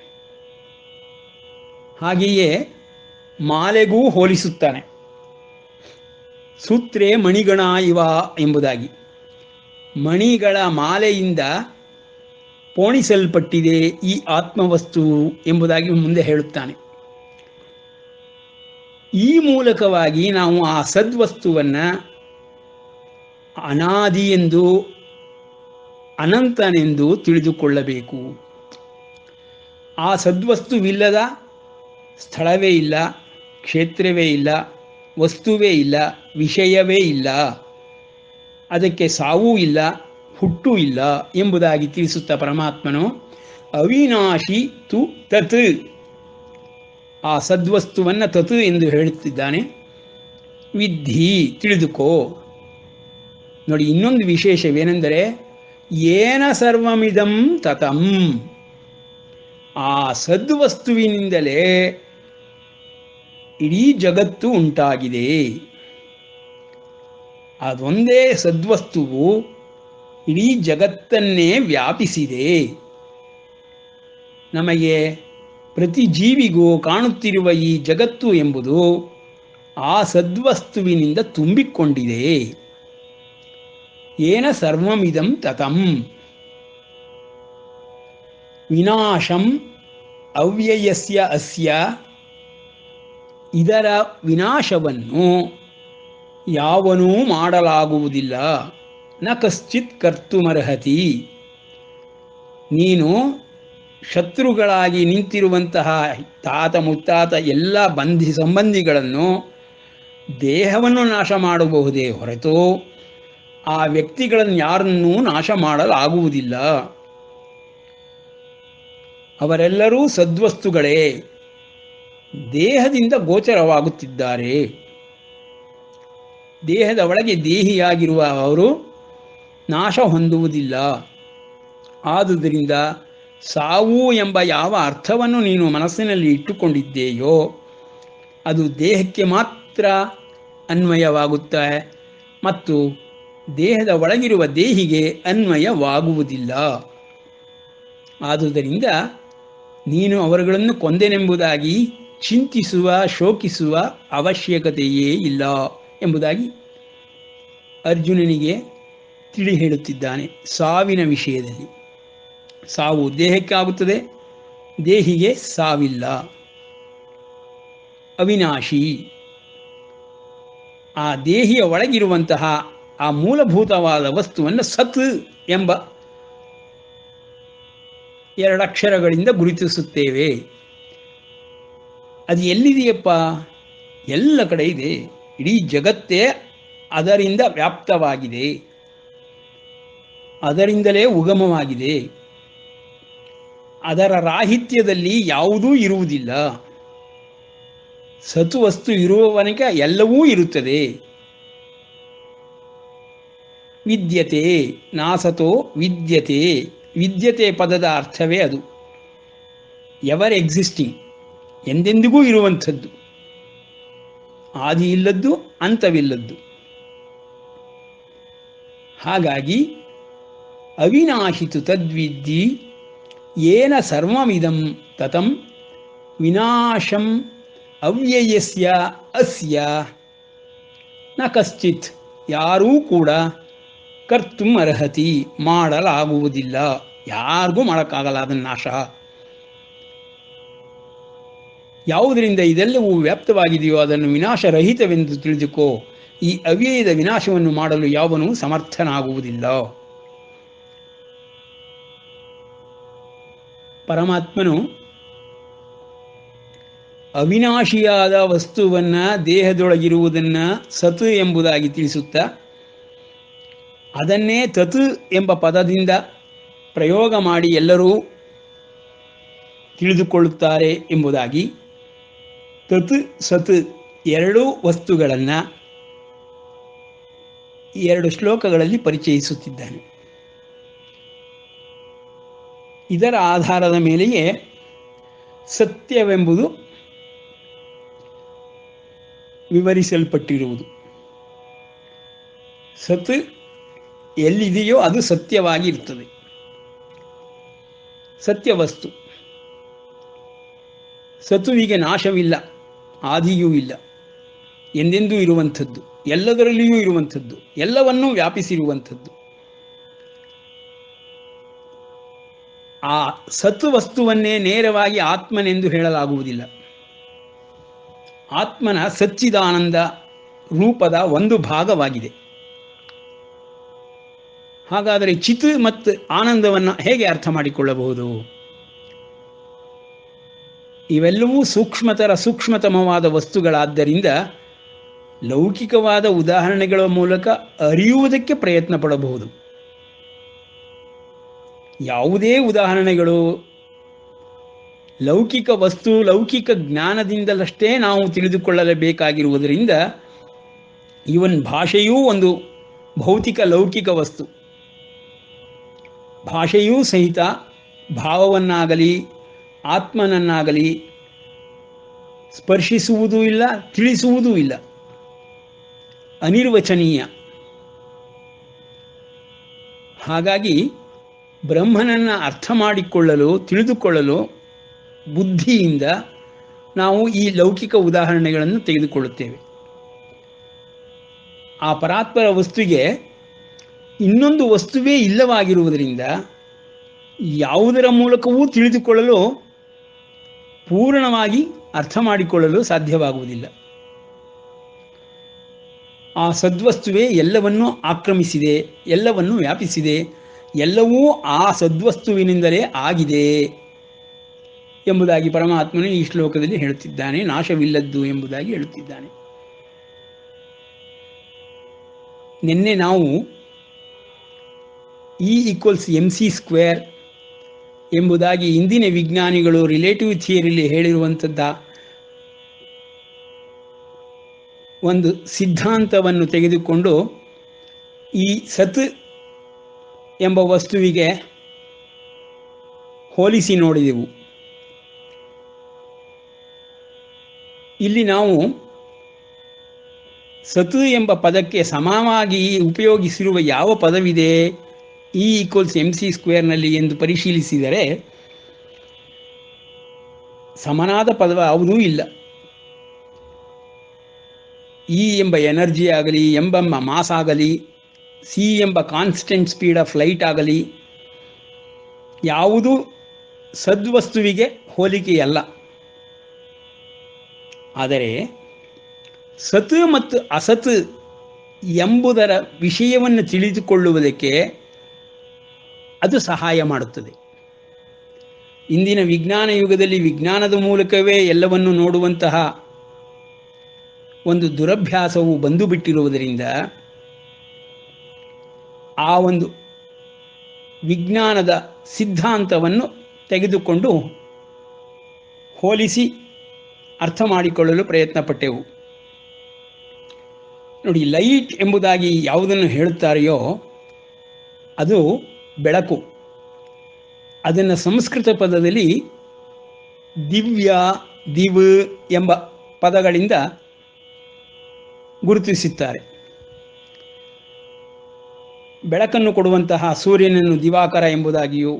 ಹಾಗೆಯೇ ಮಾಲೆಗೂ ಹೋಲಿಸುತ್ತಾನೆ. ಸೂತ್ರೇ ಮಣಿಗಣ ಇವ ಎಂಬುದಾಗಿ. ಮಣಿಗಳ ಮಾಲೆಯಿಂದ ಪೋಣಿಸಲ್ಪಟ್ಟಿದೆ ಈ ಆತ್ಮವಸ್ತು ಎಂಬುದಾಗಿ ಮುಂದೆ ಹೇಳುತ್ತಾನೆ. ಈ ಮೂಲಕವಾಗಿ ನಾವು ಆ ಸದ್ವಸ್ತುವನ್ನು ಅನಾದಿ ಎಂದು, ಅನಂತನೆಂದು ತಿಳಿದುಕೊಳ್ಳಬೇಕು. ಆ ಸದ್ವಸ್ತುವಿಲ್ಲದ ಸ್ಥಳವೇ ಇಲ್ಲ, ಕ್ಷೇತ್ರವೇ ಇಲ್ಲ, ವಸ್ತುವೇ ಇಲ್ಲ, ವಿಷಯವೇ ಇಲ್ಲ. ಅದಕ್ಕೆ ಸಾವೂ ಇಲ್ಲ, ಹುಟ್ಟೂ ಇಲ್ಲ ಎಂಬುದಾಗಿ ತಿಳಿಸುತ್ತಾ ಪರಮಾತ್ಮನು ಅವಿನಾಶಿ ತು ತತ್, ಆ ಸದ್ವಸ್ತುವನ್ನು ತತ್ ಎಂದು ಹೇಳುತ್ತಿದ್ದಾನೆ. ವಿದ್ಧಿ, ತಿಳಿದುಕೋ. ನೋಡಿ, ಇನ್ನೊಂದು ವಿಶೇಷವೇನೆಂದರೆ ಏನ ಸರ್ವಮಿದಂ ತತಂ. ಆ ಸದ್ವಸ್ತುವಿನಿಂದಲೇ ಇಡೀ ಜಗತ್ತು ಉಂಟಾಗಿದೆ. ಅದೊಂದೇ ಸದ್ವಸ್ತುವು ಇಡೀ ಜಗತ್ತನ್ನೇ ವ್ಯಾಪಿಸಿದೆ. ನಮಗೆ ಪ್ರತಿ ಜೀವಿಗೂ ಕಾಣುತ್ತಿರುವ ಈ ಜಗತ್ತು ಎಂಬುದು ಆ ಸದ್ವಸ್ತುವಿನಿಂದ ತುಂಬಿಕೊಂಡಿದೆ. ಏನ ಸರ್ವಮಿದಂ ತತಂ. ವಿನಾಶಂ ಅವ್ಯಯಸ್ಯ ಅಸ್ಯ. ಇದರ ವಿನಾಶವನ್ನು ಯಾವನೂ ಮಾಡಲಾಗುವುದಿಲ್ಲ. ನ ಕಶ್ಚಿತ್ ಕರ್ತುಮರ್ಹತಿ. ನೀನು ಶತ್ರುಗಳಾಗಿ ನಿಂತಿರುವಂತಹ ತಾತ ಮುತ್ತಾತ ಎಲ್ಲ ಸಂಬಂಧಿಗಳನ್ನು ದೇಹವನ್ನು ನಾಶ ಮಾಡಬಹುದೇ ಹೊರತು ಆ ವ್ಯಕ್ತಿಗಳನ್ನು ಯಾರನ್ನೂ ನಾಶ ಮಾಡಲಾಗುವುದಿಲ್ಲ. ಅವರೆಲ್ಲರೂ ಸದ್ವಸ್ತುಗಳೇ, ದೇಹದಿಂದ ಗೋಚರವಾಗುತ್ತಿದ್ದಾರೆ. ದೇಹದ ಒಳಗೆ ದೇಹಿಯಾಗಿರುವ ಅವರು ನಾಶ ಹೊಂದುವುದಿಲ್ಲ. ಆದುದರಿಂದ ಸಾವು ಎಂಬ ಯಾವ ಅರ್ಥವನ್ನು ನೀನು ಮನಸ್ಸಿನಲ್ಲಿ ಇಟ್ಟುಕೊಂಡಿದ್ದೇಯೋ ಅದು ದೇಹಕ್ಕೆ ಮಾತ್ರ ಅನ್ವಯವಾಗುತ್ತೆ ಮತ್ತು ದೇಹದ ಒಳಗಿರುವ ದೇಹಿಗೆ ಅನ್ವಯವಾಗುವುದಿಲ್ಲ. ಆದುದರಿಂದ ನೀನು ಅವರುಗಳನ್ನು ಕೊಂದೆನೆಂಬುದಾಗಿ ಚಿಂತಿಸುವ, ಶೋಕಿಸುವ ಅವಶ್ಯಕತೆಯೇ ಇಲ್ಲ ಎಂಬುದಾಗಿ ಅರ್ಜುನನಿಗೆ ತಿಳಿ ಹೇಳುತ್ತಿದ್ದಾನೆ. ಸಾವಿನ ವಿಷಯದಲ್ಲಿ ಸಾವು ದೇಹಕ್ಕೆ ಆಗುತ್ತದೆ, ದೇಹಿಗೆ ಸಾವಿಲ್ಲ. ಅವಿನಾಶಿ. ಆ ದೇಹಿಯ ಒಳಗಿರುವಂತಹ ಆ ಮೂಲಭೂತವಾದ ವಸ್ತುವನ್ನು ಸತ್ ಎಂಬ ಎರಡಕ್ಷರಗಳಿಂದ ಗುರುತಿಸುತ್ತೇವೆ. ಅದು ಎಲ್ಲಿದೆಯಪ್ಪ? ಎಲ್ಲ ಕಡೆ ಇದೆ. ಇಡೀ ಜಗತ್ತೇ ಅದರಿಂದ ವ್ಯಾಪ್ತವಾಗಿದೆ, ಅದರಿಂದಲೇ ಉಗಮವಾಗಿದೆ. ಅದರ ರಾಹಿತ್ಯದಲ್ಲಿ ಯಾವುದೂ ಇರುವುದಿಲ್ಲ. ಸತು ವಸ್ತು ಇರುವವನಿಗೆ ಎಲ್ಲವೂ ಇರುತ್ತದೆ. ವಿದ್ಯತೆ ನಾಸತೋ ವಿದ್ಯತೆ. ವಿದ್ಯತೆ ಪದದ ಅರ್ಥವೇ ಅದು. ಎವರ್ ಎಕ್ಸಿಸ್ಟಿಂಗ್, ಎಂದೆಂದಿಗೂ ಇರುವಂಥದ್ದು, ಆದಿ ಇಲ್ಲದ್ದು, ಅಂತವಿಲ್ಲದ್ದು. ಹಾಗಾಗಿ ಅವಿನಾಶಿತು ತದ್ವಿದ್ಧಿ ಏನ ಸರ್ವಮಿದಂ ತತಂ ವಿನಾಶಂ ಅವ್ಯಯಸ್ಯ ಅಸ್ಯ ನ ಕಶ್ಚಿತ್. ಯಾರೂ ಕೂಡ ಕರ್ತುಂ ಅರ್ಹತಿ, ಮಾಡಲಾಗುವುದಿಲ್ಲ. ಯಾರಿಗೂ ಮಾಡೋಕ್ಕಾಗಲ್ಲ ಅದನ್ನು ನಾಶ. ಯಾವುದರಿಂದ ಇದೆಲ್ಲವೂ ವ್ಯಾಪ್ತವಾಗಿದೆಯೋ ಅದನ್ನು ವಿನಾಶರಹಿತವೆಂದು ತಿಳಿದುಕೋ. ಈ ಅವ್ಯಯದ ವಿನಾಶವನ್ನು ಮಾಡಲು ಯಾವನೂ ಸಮರ್ಥನಾಗುವುದಿಲ್ಲ. ಪರಮಾತ್ಮನು ಅವಿನಾಶಿಯಾದ ವಸ್ತುವನ್ನು, ದೇಹದೊಳಗಿರುವುದನ್ನು ಸತ್ ಎಂಬುದಾಗಿ ತಿಳಿಸುತ್ತಾ, ಅದನ್ನೇ ತತ್ ಎಂಬ ಪದದಿಂದ ಪ್ರಯೋಗ ಮಾಡಿ ಎಲ್ಲರೂ ತಿಳಿದುಕೊಳ್ಳುತ್ತಾರೆ ಎಂಬುದಾಗಿ ತತ್ ಸತ್ ಎರಡೂ ವಸ್ತುಗಳನ್ನು 2 ಶ್ಲೋಕಗಳಲ್ಲಿ ಪರಿಚಯಿಸುತ್ತಿದ್ದಾನೆ. ಇದರ ಆಧಾರದ ಮೇಲೆಯೇ ಸತ್ಯವೆಂಬುದು ವಿವರಿಸಲ್ಪಟ್ಟಿರುವುದು. ಸತ್ ಎಲ್ಲಿದೆಯೋ ಅದು ಸತ್ಯವಾಗಿರ್ತದೆ. ಸತ್ಯವಸ್ತು. ಸತುವಿಗೆ ನಾಶವಿಲ್ಲ, ಆದಿಯೂ ಇಲ್ಲ, ಎಂದೆಂದೂ ಇರುವಂಥದ್ದು, ಎಲ್ಲದರಲ್ಲಿಯೂ ಇರುವಂಥದ್ದು, ಎಲ್ಲವನ್ನೂ ವ್ಯಾಪಿಸಿರುವಂಥದ್ದು. ಆ ಸತ್ ವಸ್ತುವನ್ನೇ ನೇರವಾಗಿ ಆತ್ಮನೆಂದು ಹೇಳಲಾಗುವುದಿಲ್ಲ. ಆತ್ಮನ ಸಚ್ಚಿದಾನಂದ ರೂಪದ ಒಂದು ಭಾಗವಾಗಿದೆ. ಹಾಗಾದರೆ ಚಿತ್ ಮತ್ತು ಆನಂದವನ್ನು ಹೇಗೆ ಅರ್ಥ ಮಾಡಿಕೊಳ್ಳಬಹುದು? ಇವೆಲ್ಲವೂ ಸೂಕ್ಷ್ಮತಮವಾದ ವಸ್ತುಗಳಾದ್ದರಿಂದ ಲೌಕಿಕವಾದ ಉದಾಹರಣೆಗಳ ಮೂಲಕ ಅರಿಯುವುದಕ್ಕೆ ಪ್ರಯತ್ನ ಪಡಬಹುದು. ಯಾವುದೇ ಉದಾಹರಣೆಗಳು ಲೌಕಿಕ ವಸ್ತು, ಲೌಕಿಕ ಜ್ಞಾನದಿಂದಲಷ್ಟೇ ನಾವು ತಿಳಿದುಕೊಳ್ಳಲೇಬೇಕಾಗಿರುವುದರಿಂದ, ಈವನ್ ಭಾಷೆಯೂ ಒಂದು ಭೌತಿಕ ಲೌಕಿಕ ವಸ್ತು. ಭಾಷೆಯೂ ಸಹಿತ ಭಾವವನ್ನಾಗಲಿ ಆತ್ಮನನ್ನಾಗಲಿ ಸ್ಪರ್ಶಿಸುವುದೂ ಇಲ್ಲ, ತಿಳಿಸುವುದೂ ಇಲ್ಲ, ಅನಿರ್ವಚನೀಯ. ಹಾಗಾಗಿ ಬ್ರಹ್ಮನನ್ನು ಅರ್ಥ ಮಾಡಿಕೊಳ್ಳಲು, ತಿಳಿದುಕೊಳ್ಳಲು ಬುದ್ಧಿಯಿಂದ ನಾವು ಈ ಲೌಕಿಕ ಉದಾಹರಣೆಗಳನ್ನು ತೆಗೆದುಕೊಳ್ಳುತ್ತೇವೆ. ಆ ಪರಾತ್ಪರ ವಸ್ತುವಿಗೆ ಇನ್ನೊಂದು ವಸ್ತುವೇ ಇಲ್ಲವಾಗಿರುವುದರಿಂದ ಯಾವುದರ ಮೂಲಕವೂ ತಿಳಿದುಕೊಳ್ಳಲು, ಪೂರ್ಣವಾಗಿ ಅರ್ಥ ಮಾಡಿಕೊಳ್ಳಲು ಸಾಧ್ಯವಾಗುವುದಿಲ್ಲ. ಆ ಸದ್ವಸ್ತುವೇ ಎಲ್ಲವನ್ನೂ ಆಕ್ರಮಿಸಿದೆ, ಎಲ್ಲವನ್ನೂ ವ್ಯಾಪಿಸಿದೆ, ಎಲ್ಲವೂ ಆ ಸದ್ವಸ್ತುವಿನಿಂದಲೇ ಆಗಿದೆ ಎಂಬುದಾಗಿ ಪರಮಾತ್ಮನು ಈ ಶ್ಲೋಕದಲ್ಲಿ ಹೇಳುತ್ತಿದ್ದಾನೆ. ನಾಶವಿಲ್ಲದ್ದು ಎಂಬುದಾಗಿ ಹೇಳುತ್ತಿದ್ದಾನೆ. ನಿನ್ನೆ ನಾವು E=mc² ಎಂಬುದಾಗಿ ಇಂದಿನ ವಿಜ್ಞಾನಿಗಳು ರಿಲೇಟಿವ್ ಥಿಯರಿಲಿ ಹೇಳಿರುವಂಥದ್ದ ಒಂದು ಸಿದ್ಧಾಂತವನ್ನು ತೆಗೆದುಕೊಂಡು ಈ ಸತ್ ಎಂಬ ವಸ್ತುವಿಗೆ ಹೋಲಿಸಿ ನೋಡಿದೆವು. ಇಲ್ಲಿ ನಾವು ಸತ್ ಎಂಬ ಪದಕ್ಕೆ ಸಮವಾಗಿ ಉಪಯೋಗಿಸಿರುವ ಯಾವ ಪದವಿದೆ E=mc² ಎಂದು ಪರಿಶೀಲಿಸಿದರೆ ಸಮನಾದ ಪದ ಯಾವುದೂ ಇಲ್ಲ. ಇ ಎಂಬ ಎನರ್ಜಿ ಆಗಲಿ, ಎಂಬ ಮಾಸ್ ಆಗಲಿ, ಸಿ ಎಂಬ ಕಾನ್ಸ್ಟೆಂಟ್ ಸ್ಪೀಡ್ ಆಫ್ ಲೈಟ್ ಆಗಲಿ, ಯಾವುದೂ ಸದ್ವಸ್ತುವಿಗೆ ಹೋಲಿಕೆಯಲ್ಲ. ಆದರೆ ಸತ್ ಮತ್ತು ಅಸತ್ ಎಂಬುದರ ವಿಷಯವನ್ನು ತಿಳಿದುಕೊಳ್ಳುವುದಕ್ಕೆ ಅದು ಸಹಾಯ ಮಾಡುತ್ತದೆ. ಇಂದಿನ ವಿಜ್ಞಾನ ಯುಗದಲ್ಲಿ ವಿಜ್ಞಾನದ ಮೂಲಕವೇ ಎಲ್ಲವನ್ನು ನೋಡುವಂತಹ ಒಂದು ದುರಭ್ಯಾಸವು ಬಂದು ಬಿಟ್ಟಿರುವುದರಿಂದ ಆ ಒಂದು ವಿಜ್ಞಾನದ ಸಿದ್ಧಾಂತವನ್ನು ತೆಗೆದುಕೊಂಡು ಹೋಲಿಸಿ ಅರ್ಥ ಮಾಡಿಕೊಳ್ಳಲು ಪ್ರಯತ್ನ ಪಟ್ಟೆವು. ನೋಡಿ, ಲೈಟ್ ಎಂಬುದಾಗಿ ಯಾವುದನ್ನು ಹೇಳುತ್ತಾರೆಯೋ ಅದು ಬೆಳಕು. ಅದನ್ನು ಸಂಸ್ಕೃತ ಪದದಲ್ಲಿ ದಿವ್ಯ, ದಿವ್ ಎಂಬ ಪದಗಳಿಂದ ಗುರುತಿಸುತ್ತಾರೆ. ಬೆಳಕನ್ನು ಕೊಡುವಂತಹ ಸೂರ್ಯನನ್ನು ದಿವಾಕರ ಎಂಬುದಾಗಿಯೂ,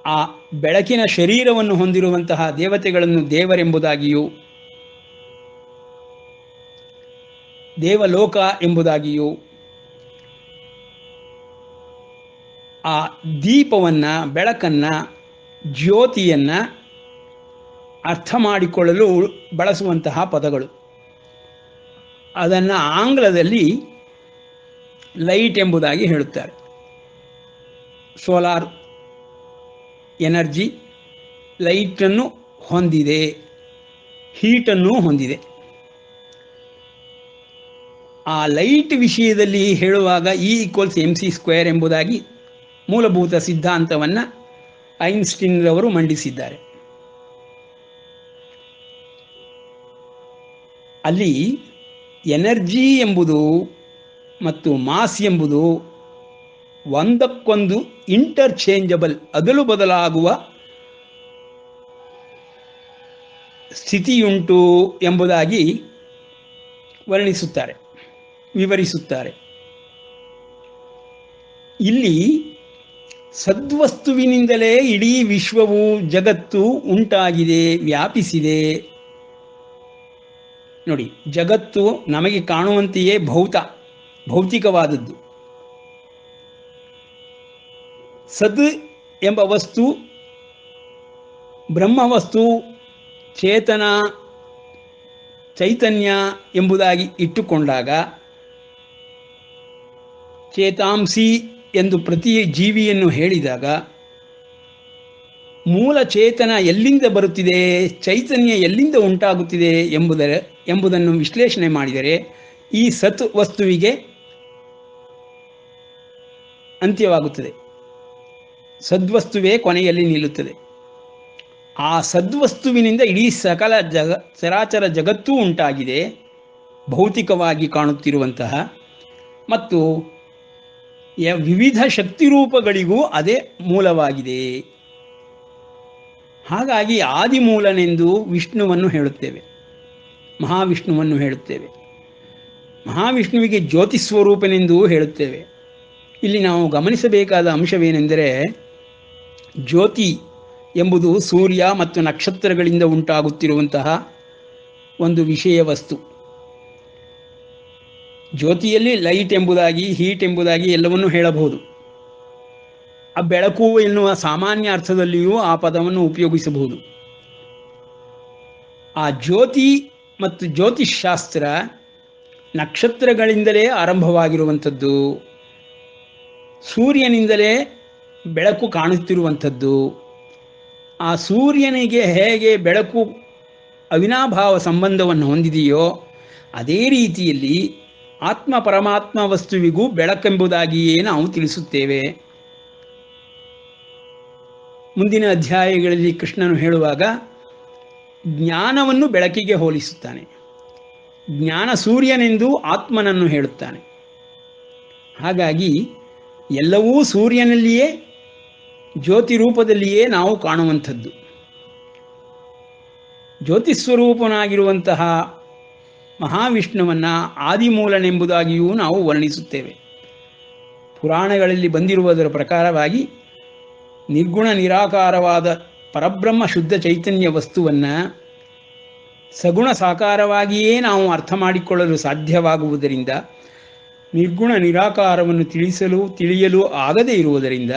ಆ ಬೆಳಕಿನ ಶರೀರವನ್ನು ಹೊಂದಿರುವಂತಹ ದೇವತೆಗಳನ್ನು ದೇವರೆಂಬುದಾಗಿಯೂ, ದೇವಲೋಕ ಎಂಬುದಾಗಿಯೂ, ಆ ದೀಪವನ್ನು, ಬೆಳಕನ್ನು, ಜ್ಯೋತಿಯನ್ನು ಅರ್ಥ ಮಾಡಿಕೊಳ್ಳಲು ಬಳಸುವಂತಹ ಪದಗಳು. ಅದನ್ನು ಆಂಗ್ಲದಲ್ಲಿ ಲೈಟ್ ಎಂಬುದಾಗಿ ಹೇಳುತ್ತಾರೆ. ಸೋಲಾರ್ ಎನರ್ಜಿ ಲೈಟನ್ನು ಹೊಂದಿದೆ, ಹೀಟನ್ನು ಹೊಂದಿದೆ. ಆ ಲೈಟ್ ವಿಷಯದಲ್ಲಿ ಹೇಳುವಾಗ E=mc² ಎಂಬುದಾಗಿ ಮೂಲಭೂತ ಸಿದ್ಧಾಂತವನ್ನು ಐನ್ಸ್ಟೀನ್ ರವರು ಮಂಡಿಸಿದ್ದಾರೆ. ಅಲ್ಲಿ ಎನರ್ಜಿ ಎಂಬುದು ಮತ್ತು ಮಾಸ್ ಎಂಬುದು ಒಂದಕ್ಕೊಂದು ಇಂಟರ್ಚೇಂಜಬಲ್, ಅದಲು ಬದಲಾಗುವ ಸ್ಥಿತಿಯುಂಟು ಎಂಬುದಾಗಿ ವರ್ಣಿಸುತ್ತಾರೆ, ವಿವರಿಸುತ್ತಾರೆ. ಇಲ್ಲಿ ಸದ್ವಸ್ತುವಿನಿಂದಲೇ ಇಡೀ ವಿಶ್ವವು, ಜಗತ್ತು ಉಂಟಾಗಿದೆ, ವ್ಯಾಪಿಸಿದೆ. ನೋಡಿ, ಜಗತ್ತು ನಮಗೆ ಕಾಣುವಂತೆಯೇ ಭೌತಿಕವಾದದ್ದು. ಸದ್ ಎಂಬ ವಸ್ತು ಬ್ರಹ್ಮವಸ್ತು, ಚೇತನ, ಚೈತನ್ಯ ಎಂಬುದಾಗಿ ಇಟ್ಟುಕೊಂಡಾಗ, ಚೇತಾಂಸಿ ಎಂದು ಪ್ರತಿ ಜೀವಿಯನ್ನು ಹೇಳಿದಾಗ, ಮೂಲ ಚೇತನ ಎಲ್ಲಿಂದ ಬರುತ್ತಿದೆ, ಚೈತನ್ಯ ಎಲ್ಲಿಂದ ಉಂಟಾಗುತ್ತಿದೆ ಎಂಬುದನ್ನು ವಿಶ್ಲೇಷಣೆ ಮಾಡಿದರೆ ಈ ಸತ್ ವಸ್ತುವಿಗೆ ಅಂತ್ಯವಾಗುತ್ತದೆ. ಸದ್ವಸ್ತುವೇ ಕೊನೆಯಲ್ಲಿ ನಿಲ್ಲುತ್ತದೆ. ಆ ಸದ್ವಸ್ತುವಿನಿಂದ ಇಡೀ ಸಕಲ ಚರಾಚರ ಜಗತ್ತೂ ಉಂಟಾಗಿದೆ, ಭೌತಿಕವಾಗಿ ಕಾಣುತ್ತಿರುವಂತಹ, ಮತ್ತು ವಿವಿಧ ಶಕ್ತಿರೂಪಗಳಿಗೂ ಅದೇ ಮೂಲವಾಗಿದೆ. ಹಾಗಾಗಿ ಆದಿಮೂಲನೆಂದು ವಿಷ್ಣುವನ್ನು ಹೇಳುತ್ತೇವೆ, ಮಹಾವಿಷ್ಣುವನ್ನು ಹೇಳುತ್ತೇವೆ. ಮಹಾವಿಷ್ಣುವಿಗೆ ಜ್ಯೋತಿಸ್ವರೂಪನೆಂದೂ ಹೇಳುತ್ತೇವೆ. ಇಲ್ಲಿ ನಾವು ಗಮನಿಸಬೇಕಾದ ಅಂಶವೇನೆಂದರೆ, ಜ್ಯೋತಿ ಎಂಬುದು ಸೂರ್ಯ ಮತ್ತು ನಕ್ಷತ್ರಗಳಿಂದ ಉಂಟಾಗುತ್ತಿರುವಂತಹ ಒಂದು ವಿಷಯ ವಸ್ತು. ಜ್ಯೋತಿಯಲ್ಲಿ ಲೈಟ್ ಎಂಬುದಾಗಿ, ಹೀಟ್ ಎಂಬುದಾಗಿ ಎಲ್ಲವನ್ನೂ ಹೇಳಬಹುದು. ಆ ಬೆಳಕು ಎನ್ನುವ ಸಾಮಾನ್ಯ ಅರ್ಥದಲ್ಲಿಯೂ ಆ ಪದವನ್ನು ಉಪಯೋಗಿಸಬಹುದು. ಆ ಜ್ಯೋತಿ ಮತ್ತು ಜ್ಯೋತಿಷ್ಶಾಸ್ತ್ರ ನಕ್ಷತ್ರಗಳಿಂದಲೇ ಆರಂಭವಾಗಿರುವಂಥದ್ದು, ಸೂರ್ಯನಿಂದಲೇ ಬೆಳಕು ಕಾಣುತ್ತಿರುವಂಥದ್ದು. ಆ ಸೂರ್ಯನಿಗೆ ಹೇಗೆ ಬೆಳಕು ಅವಿನಾಭಾವ ಸಂಬಂಧವನ್ನು ಹೊಂದಿದೆಯೋ ಅದೇ ರೀತಿಯಲ್ಲಿ ಆತ್ಮ ಪರಮಾತ್ಮ ವಸ್ತುವಿಗೂ ಬೆಳಕೆಂಬುದಾಗಿಯೇ ನಾವು ತಿಳಿಸುತ್ತೇವೆ. ಮುಂದಿನ ಅಧ್ಯಾಯಗಳಲ್ಲಿ ಕೃಷ್ಣನು ಹೇಳುವಾಗ ಜ್ಞಾನವನ್ನು ಬೆಳಕಿಗೆ ಹೋಲಿಸುತ್ತಾನೆ. ಜ್ಞಾನ ಸೂರ್ಯನೆಂದು ಆತ್ಮನನ್ನು ಹೇಳುತ್ತಾನೆ. ಹಾಗಾಗಿ ಎಲ್ಲವೂ ಸೂರ್ಯನಲ್ಲಿಯೇ, ಜ್ಯೋತಿ ರೂಪದಲ್ಲಿಯೇ ನಾವು ಕಾಣುವಂಥದ್ದು. ಜ್ಯೋತಿಸ್ವರೂಪನಾಗಿರುವಂತಹ ಮಹಾವಿಷ್ಣುವನ್ನು ಆದಿಮೂಲನೆಂಬುದಾಗಿಯೂ ನಾವು ವರ್ಣಿಸುತ್ತೇವೆ. ಪುರಾಣಗಳಲ್ಲಿ ಬಂದಿರುವುದರ ಪ್ರಕಾರವಾಗಿ ನಿರ್ಗುಣ ನಿರಾಕಾರವಾದ ಪರಬ್ರಹ್ಮ ಶುದ್ಧ ಚೈತನ್ಯ ವಸ್ತುವನ್ನು ಸಗುಣ ಸಾಕಾರವಾಗಿಯೇ ನಾವು ಅರ್ಥ ಮಾಡಿಕೊಳ್ಳಲು ಸಾಧ್ಯವಾಗುವುದರಿಂದ, ನಿರ್ಗುಣ ನಿರಾಕಾರವನ್ನು ತಿಳಿಯಲು ಆಗದೇ ಇರುವುದರಿಂದ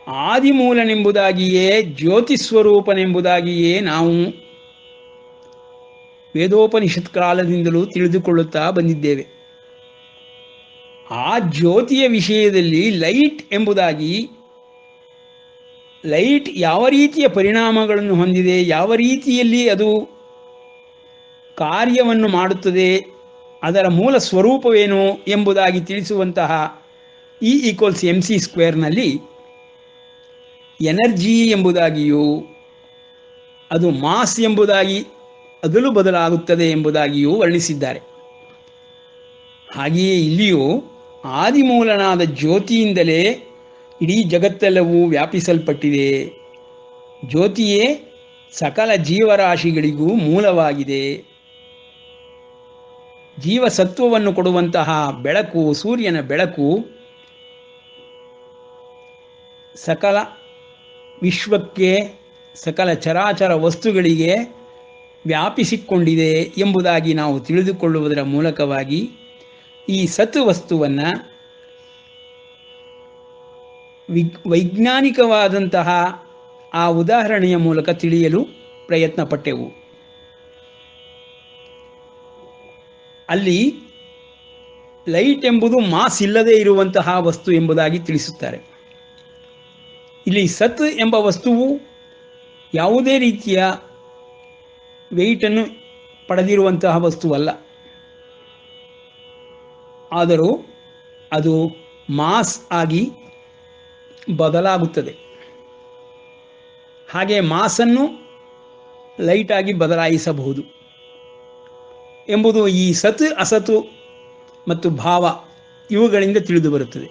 ಆದಿಮೂಲನೆಂಬುದಾಗಿಯೇ ಜ್ಯೋತಿಸ್ವರೂಪನೆಂಬುದಾಗಿಯೇ ನಾವು ವೇದೋಪನಿಷತ್ ಕಾಲದಿಂದಲೂ ತಿಳಿದುಕೊಳ್ಳುತ್ತಾ ಬಂದಿದ್ದೇವೆ. ಆ ಜ್ಯೋತಿಯ ವಿಷಯದಲ್ಲಿ ಲೈಟ್ ಎಂಬುದಾಗಿ, ಲೈಟ್ ಯಾವ ರೀತಿಯ ಪರಿಣಾಮಗಳನ್ನು ಹೊಂದಿದೆ, ಯಾವ ರೀತಿಯಲ್ಲಿ ಅದು ಕಾರ್ಯವನ್ನು ಮಾಡುತ್ತದೆ, ಅದರ ಮೂಲ ಸ್ವರೂಪವೇನು ಎಂಬುದಾಗಿ ತಿಳಿಸುವಂತಹ E=mc²ನಲ್ಲಿ ಎನರ್ಜಿ ಎಂಬುದಾಗಿಯೂ ಅದು ಮಾಸ್ ಎಂಬುದಾಗಿ ಅದಲು ಬದಲಾಗುತ್ತದೆ ಎಂಬುದಾಗಿಯೂ ವರ್ಣಿಸಿದ್ದಾರೆ. ಹಾಗೆಯೇ ಇಲ್ಲಿಯೂ ಆದಿಮೂಲನಾದ ಜ್ಯೋತಿಯಿಂದಲೇ ಇಡೀ ಜಗತ್ತೆಲ್ಲವೂ ವ್ಯಾಪಿಸಲ್ಪಟ್ಟಿದೆ. ಜ್ಯೋತಿಯೇ ಸಕಲ ಜೀವರಾಶಿಗಳಿಗೂ ಮೂಲವಾಗಿದೆ. ಜೀವಸತ್ವವನ್ನು ಕೊಡುವಂತಹ ಬೆಳಕು, ಸೂರ್ಯನ ಬೆಳಕು ಸಕಲ ವಿಶ್ವಕ್ಕೆ, ಸಕಲ ಚರಾಚರ ವಸ್ತುಗಳಿಗೆ ವ್ಯಾಪಿಸಿಕೊಂಡಿದೆ ಎಂಬುದಾಗಿ ನಾವು ತಿಳಿದುಕೊಳ್ಳುವುದರ ಮೂಲಕವಾಗಿ ಈ ಸತ್ ವಸ್ತುವನ್ನು ವೈಜ್ಞಾನಿಕವಾದಂತಹ ಆ ಉದಾಹರಣೆಯ ಮೂಲಕ ತಿಳಿಯಲು ಪ್ರಯತ್ನಪಟ್ಟೆವು. ಅಲ್ಲಿ ಲೈಟ್ ಎಂಬುದು ಮಾಸ್ ಇಲ್ಲದೇ ಇರುವಂತಹ ವಸ್ತು ಎಂಬುದಾಗಿ ತಿಳಿಸುತ್ತಾರೆ. ಇಲ್ಲಿ ಸತ್ ಎಂಬ ವಸ್ತುವು ಯಾವುದೇ ರೀತಿಯ ವೆಯ್ಟನ್ನು ಪಡೆದಿರುವಂತಹ ವಸ್ತುವಲ್ಲ. ಆದರೂ ಅದು ಮಾಸ್ ಆಗಿ ಬದಲಾಗುತ್ತದೆ. ಹಾಗೆ ಮಾಸನ್ನು ಲೈಟಾಗಿ ಬದಲಾಯಿಸಬಹುದು ಎಂಬುದು ಈ ಸತ್, ಅಸತು ಮತ್ತು ಭಾವ ಇವುಗಳಿಂದ ತಿಳಿದು ಬರುತ್ತದೆ.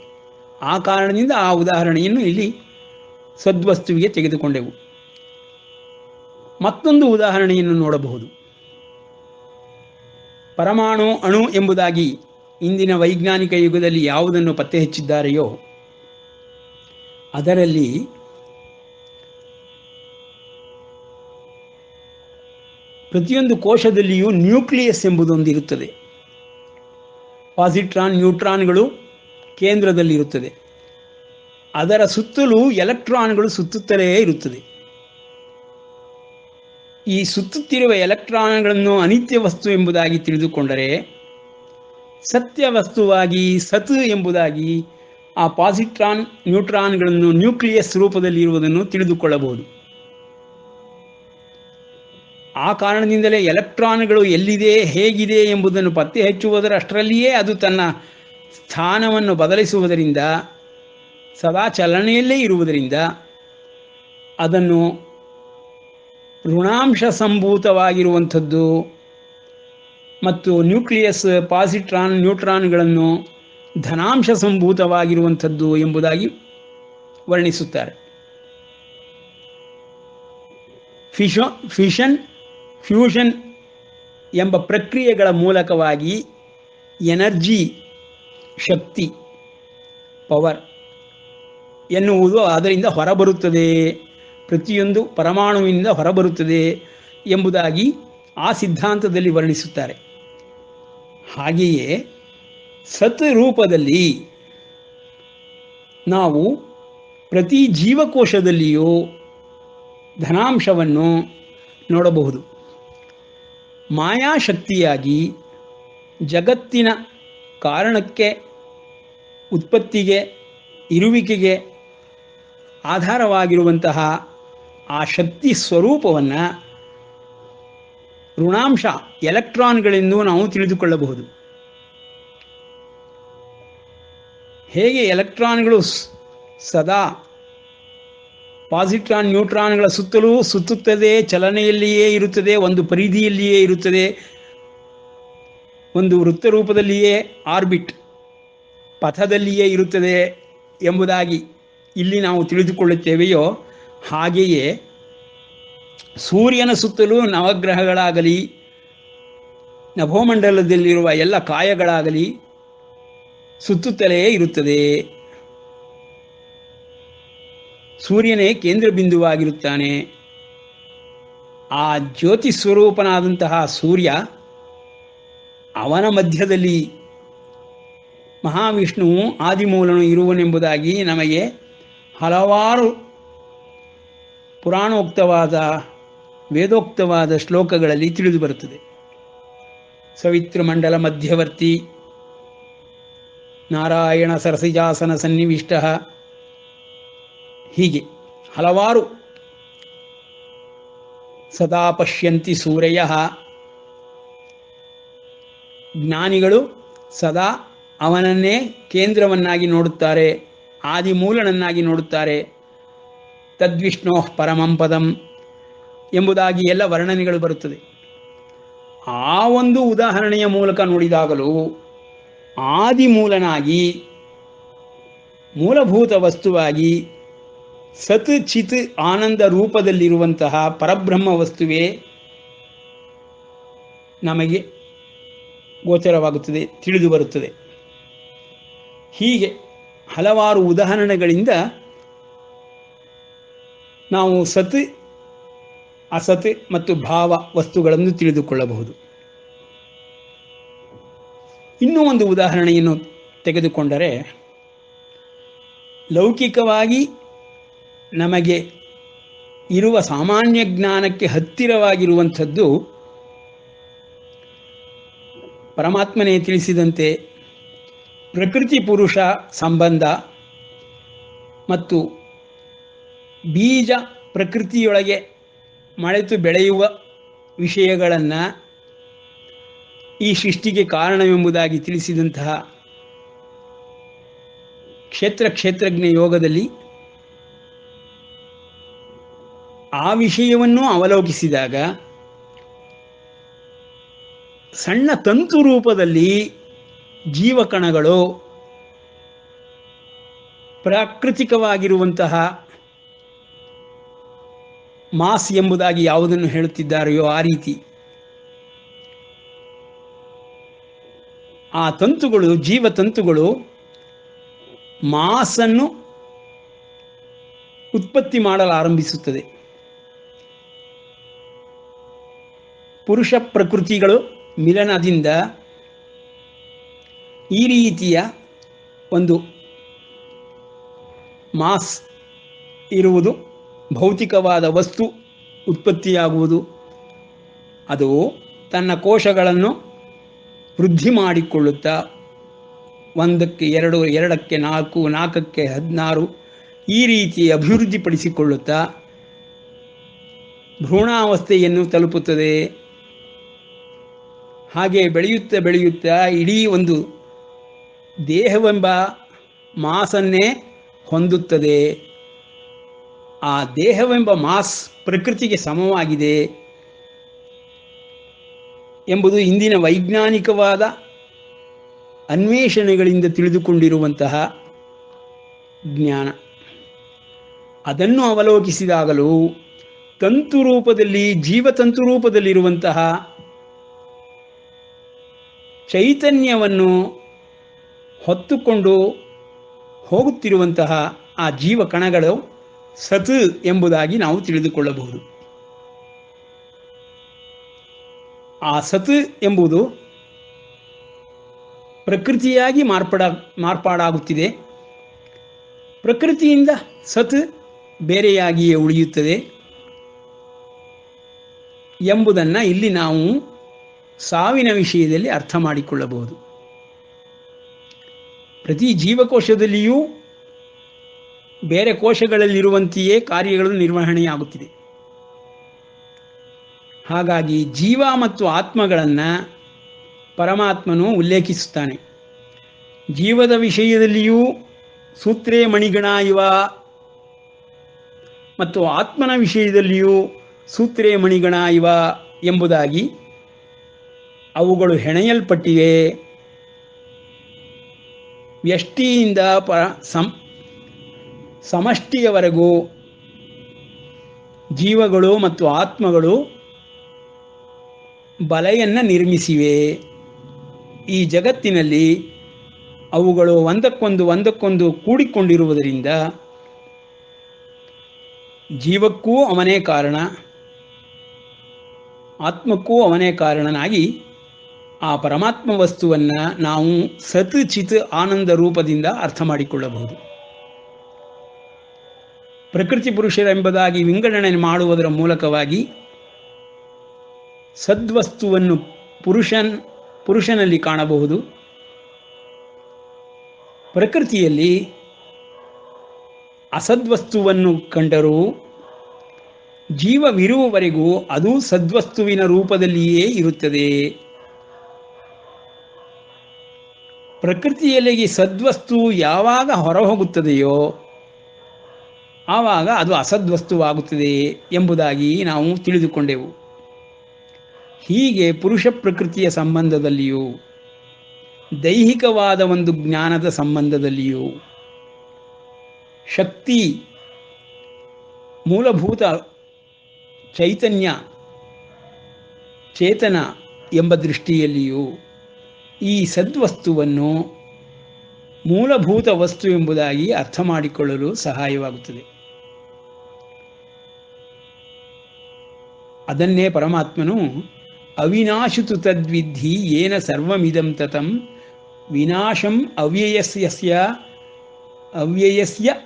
ಆ ಕಾರಣದಿಂದ ಆ ಉದಾಹರಣೆಯನ್ನು ಇಲ್ಲಿ ಸದ್ವಸ್ತುವಿಗೆ ತೆಗೆದುಕೊಂಡೆವು. ಮತ್ತೊಂದು ಉದಾಹರಣೆಯನ್ನು ನೋಡಬಹುದು. ಪರಮಾಣು, ಅಣು ಎಂಬುದಾಗಿ ಇಂದಿನ ವೈಜ್ಞಾನಿಕ ಯುಗದಲ್ಲಿ ಯಾವುದನ್ನು ಪತ್ತೆ ಹಚ್ಚಿದ್ದಾರೆಯೋ ಅದರಲ್ಲಿ ಪ್ರತಿಯೊಂದು ಕೋಶದಲ್ಲಿಯೂ ನ್ಯೂಕ್ಲಿಯಸ್ ಎಂಬುದೊಂದಿರುತ್ತದೆ. ಪಾಸಿಟ್ರಾನ್, ನ್ಯೂಟ್ರಾನ್ಗಳು ಕೇಂದ್ರದಲ್ಲಿರುತ್ತದೆ. ಅದರ ಸುತ್ತಲೂ ಎಲೆಕ್ಟ್ರಾನ್ಗಳು ಸುತ್ತುತ್ತಲೇ ಇರುತ್ತದೆ. ಈ ಸುತ್ತುತ್ತಿರುವ ಎಲೆಕ್ಟ್ರಾನ್ಗಳನ್ನು ಅನಿತ್ಯ ವಸ್ತು ಎಂಬುದಾಗಿ ತಿಳಿದುಕೊಂಡರೆ, ಸತ್ಯ ವಸ್ತುವಾಗಿ ಸತ್ ಎಂಬುದಾಗಿ ಆ ಪಾಸಿಟ್ರಾನ್, ನ್ಯೂಟ್ರಾನ್ಗಳನ್ನು ನ್ಯೂಕ್ಲಿಯಸ್ ರೂಪದಲ್ಲಿ ಇರುವುದನ್ನು ತಿಳಿದುಕೊಳ್ಳಬಹುದು. ಆ ಕಾರಣದಿಂದಲೇ ಎಲೆಕ್ಟ್ರಾನ್ಗಳು ಎಲ್ಲಿದೆ, ಹೇಗಿದೆ ಎಂಬುದನ್ನು ಪತ್ತೆ ಹಚ್ಚುವುದರಷ್ಟರಲ್ಲಿಯೇ ಅದು ತನ್ನ ಸ್ಥಾನವನ್ನು ಬದಲಿಸುವುದರಿಂದ, ಸದಾ ಚಲನೆಯಲ್ಲೇ ಇರುವುದರಿಂದ ಅದನ್ನು ಋಣಾಂಶ ಸಂಭೂತವಾಗಿರುವಂಥದ್ದು ಮತ್ತು ನ್ಯೂಕ್ಲಿಯಸ್, ಪಾಸಿಟ್ರಾನ್, ನ್ಯೂಟ್ರಾನ್ಗಳನ್ನು ಧನಾಂಶ ಸಂಭೂತವಾಗಿರುವಂಥದ್ದು ಎಂಬುದಾಗಿ ವರ್ಣಿಸುತ್ತಾರೆ. ಫಿಷನ್, ಫ್ಯೂಷನ್ ಎಂಬ ಪ್ರಕ್ರಿಯೆಗಳ ಮೂಲಕವಾಗಿ ಎನರ್ಜಿ, ಶಕ್ತಿ, ಪವರ್ ಎನ್ನುವುದು ಅದರಿಂದ ಹೊರಬರುತ್ತದೆ, ಪ್ರತಿಯೊಂದು ಪರಮಾಣುವಿನಿಂದ ಹೊರಬರುತ್ತದೆ ಎಂಬುದಾಗಿ ಆ ಸಿದ್ಧಾಂತದಲ್ಲಿ ವರ್ಣಿಸುತ್ತಾರೆ. ಹಾಗೆಯೇ ಸತ್ ರೂಪದಲ್ಲಿ ನಾವು ಪ್ರತಿ ಜೀವಕೋಶದಲ್ಲಿಯೂ ಧನಾಂಶವನ್ನು ನೋಡಬಹುದು. ಮಾಯಾಶಕ್ತಿಯಾಗಿ ಜಗತ್ತಿನ ಕಾರಣಕ್ಕೆ, ಉತ್ಪತ್ತಿಗೆ, ಇರುವಿಕೆಗೆ ಆಧಾರವಾಗಿರುವಂತಹ ಆ ಶಕ್ತಿ ಸ್ವರೂಪವನ್ನು ಋಣಾಂಶ ಎಲೆಕ್ಟ್ರಾನ್ಗಳೆಂದು ನಾವು ತಿಳಿದುಕೊಳ್ಳಬಹುದು. ಹೇಗೆ ಎಲೆಕ್ಟ್ರಾನ್ಗಳು ಸದಾ ಪಾಸಿಟ್ರಾನ್, ನ್ಯೂಟ್ರಾನ್ಗಳ ಸುತ್ತಲೂ ಸುತ್ತುತ್ತದೆ, ಚಲನೆಯಲ್ಲಿಯೇ ಇರುತ್ತದೆ, ಒಂದು ಪರಿಧಿಯಲ್ಲಿಯೇ ಇರುತ್ತದೆ, ಒಂದು ವೃತ್ತರೂಪದಲ್ಲಿಯೇ, ಆರ್ಬಿಟ್ ಪಥದಲ್ಲಿಯೇ ಇರುತ್ತದೆ ಎಂಬುದಾಗಿ ಇಲ್ಲಿ ನಾವು ತಿಳಿದುಕೊಳ್ಳುತ್ತೇವೆಯೋ, ಹಾಗೆಯೇ ಸೂರ್ಯನ ಸುತ್ತಲೂ ನವಗ್ರಹಗಳಾಗಲಿ, ನಭೋಮಂಡಲದಲ್ಲಿರುವ ಎಲ್ಲ ಕಾಯಗಳಾಗಲಿ ಸುತ್ತುತ್ತಲೇ ಇರುತ್ತದೆ. ಸೂರ್ಯನೇ ಕೇಂದ್ರ ಬಿಂದುವಾಗಿರುತ್ತಾನೆ. ಆ ಜ್ಯೋತಿ ಸ್ವರೂಪನಾದಂತಹ ಸೂರ್ಯ, ಅವನ ಮಧ್ಯದಲ್ಲಿ ಮಹಾವಿಷ್ಣುವು ಆದಿಮೂಲನು ಇರುವನೆಂಬುದಾಗಿ ನಮಗೆ ಹಲವಾರು ಪುರಾಣೋಕ್ತವಾದ ವೇದೋಕ್ತವಾದ ಶ್ಲೋಕಗಳಲ್ಲಿ ತಿಳಿದು ಬರುತ್ತದೆ. ಸವಿತೃಮಂಡಲ ಮಧ್ಯವರ್ತಿ ನಾರಾಯಣ ಸರಸಿಜಾಸನ ಸನ್ನಿವಿಷ್ಟ, ಹೀಗೆ ಹಲವಾರು ಸದಾ ಪಶ್ಯಂತಿ ಸೂರ್ಯ, ಜ್ಞಾನಿಗಳು ಸದಾ ಅವನನ್ನೇ ಕೇಂದ್ರವನ್ನಾಗಿ ನೋಡುತ್ತಾರೆ, ಆದಿಮೂಲನನ್ನಾಗಿ ನೋಡುತ್ತಾರೆ. ತದ್ವಿಷ್ಣೋ ಪರಮಂ ಪದಂ ಎಂಬುದಾಗಿ ಎಲ್ಲ ವರ್ಣನೆಗಳು ಬರುತ್ತದೆ. ಆ ಒಂದು ಉದಾಹರಣೆಯ ಮೂಲಕ ನೋಡಿದಾಗಲೂ ಆದಿಮೂಲನಾಗಿ ಮೂಲಭೂತ ವಸ್ತುವಾಗಿ ಸತ್ ಚಿತ್ ಆನಂದ ರೂಪದಲ್ಲಿರುವಂತಹ ಪರಬ್ರಹ್ಮ ವಸ್ತುವೇ ನಮಗೆ ಗೋಚರವಾಗುತ್ತದೆ, ತಿಳಿದು ಬರುತ್ತದೆ. ಹೀಗೆ ಹಲವಾರು ಉದಾಹರಣೆಗಳಿಂದ ನಾವು ಸತ್ ಅಸತ್ ಮತ್ತು ಭಾವ ವಸ್ತುಗಳನ್ನು ತಿಳಿದುಕೊಳ್ಳಬಹುದು. ಇನ್ನೂ ಒಂದು ಉದಾಹರಣೆಯನ್ನು ತೆಗೆದುಕೊಂಡರೆ, ಲೌಕಿಕವಾಗಿ ನಮಗೆ ಇರುವ ಸಾಮಾನ್ಯ ಜ್ಞಾನಕ್ಕೆ ಹತ್ತಿರವಾಗಿರುವಂಥದ್ದು ಪರಮಾತ್ಮನೇ ತಿಳಿಸಿದಂತೆ ಪ್ರಕೃತಿ ಪುರುಷ ಸಂಬಂಧ ಮತ್ತು ಬೀಜ ಪ್ರಕೃತಿಯೊಳಗೆ ಮಳೆತು ಬೆಳೆಯುವ ವಿಷಯಗಳನ್ನು ಈ ಸೃಷ್ಟಿಗೆ ಕಾರಣವೆಂಬುದಾಗಿ ತಿಳಿಸಿದಂತಹ ಕ್ಷೇತ್ರಜ್ಞ ಯೋಗದಲ್ಲಿ ಆ ವಿಷಯವನ್ನು ಅವಲೋಕಿಸಿದಾಗ ಸಣ್ಣ ತಂತು ರೂಪದಲ್ಲಿ ಜೀವಕಣಗಳು ಪ್ರಾಕೃತಿಕವಾಗಿರುವಂತಹ ಮಾಸ್ ಎಂಬುದಾಗಿ ಯಾವುದನ್ನು ಹೇಳುತ್ತಿದ್ದಾರೆಯೋ ಆ ರೀತಿ ಆ ತಂತುಗಳು, ಜೀವತಂತುಗಳು ಮಾಸನ್ನು ಉತ್ಪತ್ತಿ ಮಾಡಲು ಆರಂಭಿಸುತ್ತದೆ. ಪುರುಷ ಪ್ರಕೃತಿಗಳು ಮಿಲನದಿಂದ ಈ ರೀತಿಯ ಒಂದು ಮಾಸ್ ಇರುವುದು, ಭೌತಿಕವಾದ ವಸ್ತು ಉತ್ಪತ್ತಿಯಾಗುವುದು. ಅದು ತನ್ನ ಕೋಶಗಳನ್ನು ವೃದ್ಧಿ ಮಾಡಿಕೊಳ್ಳುತ್ತಾ 1ಕ್ಕೆ 2, 2ಕ್ಕೆ 4, 4ಕ್ಕೆ 16 ಈ ರೀತಿ ಅಭಿವೃದ್ಧಿಪಡಿಸಿಕೊಳ್ಳುತ್ತಾ ಭ್ರೂಣಾವಸ್ಥೆಯನ್ನು ತಲುಪುತ್ತದೆ. ಹಾಗೆ ಬೆಳೆಯುತ್ತಾ ಇಡೀ ಒಂದು ದೇಹವೆಂಬ ಮಾಸನ್ನೇ ಹೊಂದುತ್ತದೆ. ಆ ದೇಹವೆಂಬ ಮಾಸ್ ಪ್ರಕೃತಿಗೆ ಸಮವಾಗಿದೆ ಎಂಬುದು ಇಂದಿನ ವೈಜ್ಞಾನಿಕವಾದ ಅನ್ವೇಷಣೆಗಳಿಂದ ತಿಳಿದುಕೊಂಡಿರುವಂತಹ ಜ್ಞಾನ. ಅದನ್ನು ಅವಲೋಕಿಸಿದಾಗಲೂ ತಂತು ರೂಪದಲ್ಲಿ, ಜೀವತಂತು ರೂಪದಲ್ಲಿರುವಂತಹ ಚೈತನ್ಯವನ್ನು ಹೊತ್ತುಕೊಂಡು ಹೋಗುತ್ತಿರುವಂತಹ ಆ ಜೀವಕಣಗಳು ಸತ್ ಎಂಬುದಾಗಿ ನಾವು ತಿಳಿದುಕೊಳ್ಳಬಹುದು. ಆ ಸತ್ ಎಂಬುದು ಪ್ರಕೃತಿಯಾಗಿ ಮಾರ್ಪಾಡಾಗುತ್ತಿದೆ. ಪ್ರಕೃತಿಯಿಂದ ಸತ್ ಬೇರೆಯಾಗಿಯೇ ಉಳಿಯುತ್ತದೆ ಎಂಬುದನ್ನು ಇಲ್ಲಿ ನಾವು ಸಾವಿನ ವಿಷಯದಲ್ಲಿ ಅರ್ಥ ಮಾಡಿಕೊಳ್ಳಬಹುದು. ಪ್ರತಿ ಜೀವಕೋಶದಲ್ಲಿಯೂ ಬೇರೆ ಕೋಶಗಳಲ್ಲಿರುವಂತೆಯೇ ಕಾರ್ಯಗಳು ನಿರ್ವಹಣೆಯಾಗುತ್ತಿದೆ. ಹಾಗಾಗಿ ಜೀವ ಮತ್ತು ಆತ್ಮಗಳನ್ನು ಪರಮಾತ್ಮನು ಉಲ್ಲೇಖಿಸುತ್ತಾನೆ. ಜೀವದ ವಿಷಯದಲ್ಲಿಯೂ ಸೂತ್ರೇ ಮಣಿಗಣ ಇವ ಮತ್ತು ಆತ್ಮನ ವಿಷಯದಲ್ಲಿಯೂ ಸೂತ್ರೇ ಮಣಿಗಣ ಇವ ಎಂಬುದಾಗಿ ಅವುಗಳು ಹೆಣೆಯಲ್ಪಟ್ಟಿವೆ. ವ್ಯಷ್ಟಿಯಿಂದ ಸಮಷ್ಟಿಯವರೆಗೂ ಜೀವಗಳು ಮತ್ತು ಆತ್ಮಗಳು ಬಲೆಯನ್ನು ನಿರ್ಮಿಸಿವೆ. ಈ ಜಗತ್ತಿನಲ್ಲಿ ಅವುಗಳು ಒಂದಕ್ಕೊಂದು ಕೂಡಿಕೊಂಡಿರುವುದರಿಂದ ಜೀವಕ್ಕೂ ಅವನೇ ಕಾರಣ, ಆತ್ಮಕ್ಕೂ ಅವನೇ ಕಾರಣನಾಗಿ ಆ ಪರಮಾತ್ಮ ವಸ್ತುವನ್ನು ನಾವು ಸತ್ ಚಿತ್ ಆನಂದ ರೂಪದಿಂದ ಅರ್ಥ ಮಾಡಿಕೊಳ್ಳಬಹುದು. ಪ್ರಕೃತಿ ಪುರುಷರೆಂಬುದಾಗಿ ವಿಂಗಡಣೆ ಮಾಡುವುದರ ಮೂಲಕವಾಗಿ ಸದ್ವಸ್ತುವನ್ನು ಪುರುಷನಲ್ಲಿ ಕಾಣಬಹುದು. ಪ್ರಕೃತಿಯಲ್ಲಿ ಅಸದ್ವಸ್ತುವನ್ನು ಕಂಡರೂ ಜೀವವಿರುವವರೆಗೂ ಅದು ಸದ್ವಸ್ತುವಿನ ರೂಪದಲ್ಲಿಯೇ ಇರುತ್ತದೆ. ಪ್ರಕೃತಿಯಲ್ಲಿ ಸದ್ವಸ್ತು ಯಾವಾಗ ಹೊರಹೋಗುತ್ತದೆಯೋ ಆವಾಗ ಅದು ಅಸದ್ವಸ್ತುವಾಗುತ್ತದೆ ಎಂಬುದಾಗಿ ನಾವು ತಿಳಿದುಕೊಂಡೆವು. ಹೀಗೆ ಪುರುಷ ಪ್ರಕೃತಿಯ ಸಂಬಂಧದಲ್ಲಿಯೂ ದೈಹಿಕವಾದ ಒಂದು ಜ್ಞಾನದ ಸಂಬಂಧದಲ್ಲಿಯೂ ಶಕ್ತಿ ಮೂಲಭೂತ ಚೈತನ್ಯ ಚೇತನ ಎಂಬ ದೃಷ್ಟಿಯಲ್ಲಿಯೂ ಈ ಸದ್ವಸ್ತುವನ್ನು ಮೂಲಭೂತ ವಸ್ತು ಎಂಬುದಾಗಿ ಅರ್ಥ ಮಾಡಿಕೊಳ್ಳಲು ಸಹಾಯವಾಗುತ್ತದೆ. ಅದನ್ನೇ ಪರಮಾತ್ಮನು ಅವಿನಾಶಿತು ತದ್ವಿಧಿ ಏನ ಸರ್ವಮಿದಂ ತತಂ ವಿನಾಶಂ ಅವ್ಯಯಸ್ಯ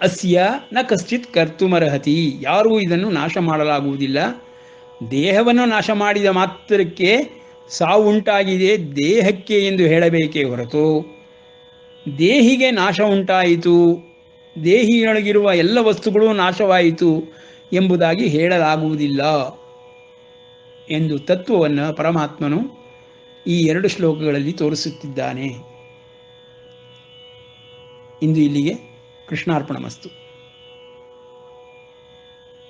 ಅಸ್ಯ ನ ಕಶ್ಚಿತ್ ಕರ್ತುಮರ್ಹತಿ. ಯಾರೂ ಇದನ್ನು ನಾಶ ಮಾಡಲಾಗುವುದಿಲ್ಲ. ದೇಹವನ್ನು ನಾಶ ಮಾಡಿದ ಮಾತ್ರಕ್ಕೆ ಸಾವು ಉಂಟಾಗಿದೆ ದೇಹಕ್ಕೆ ಎಂದು ಹೇಳಬೇಕೇ ಹೊರತು ದೇಹಿಗೆ ನಾಶ ಉಂಟಾಯಿತು, ದೇಹಿಯೊಳಗಿರುವ ಎಲ್ಲ ವಸ್ತುಗಳು ನಾಶವಾಯಿತು ಎಂಬುದಾಗಿ ಹೇಳಲಾಗುವುದಿಲ್ಲ ಎಂದು ತತ್ವವನ್ನು ಪರಮಾತ್ಮನು ಈ 2 ಶ್ಲೋಕಗಳಲ್ಲಿ ತೋರಿಸುತ್ತಿದ್ದಾನೆ. ಇಂದು ಇಲ್ಲಿಗೆ ಕೃಷ್ಣಾರ್ಪಣಮಸ್ತು.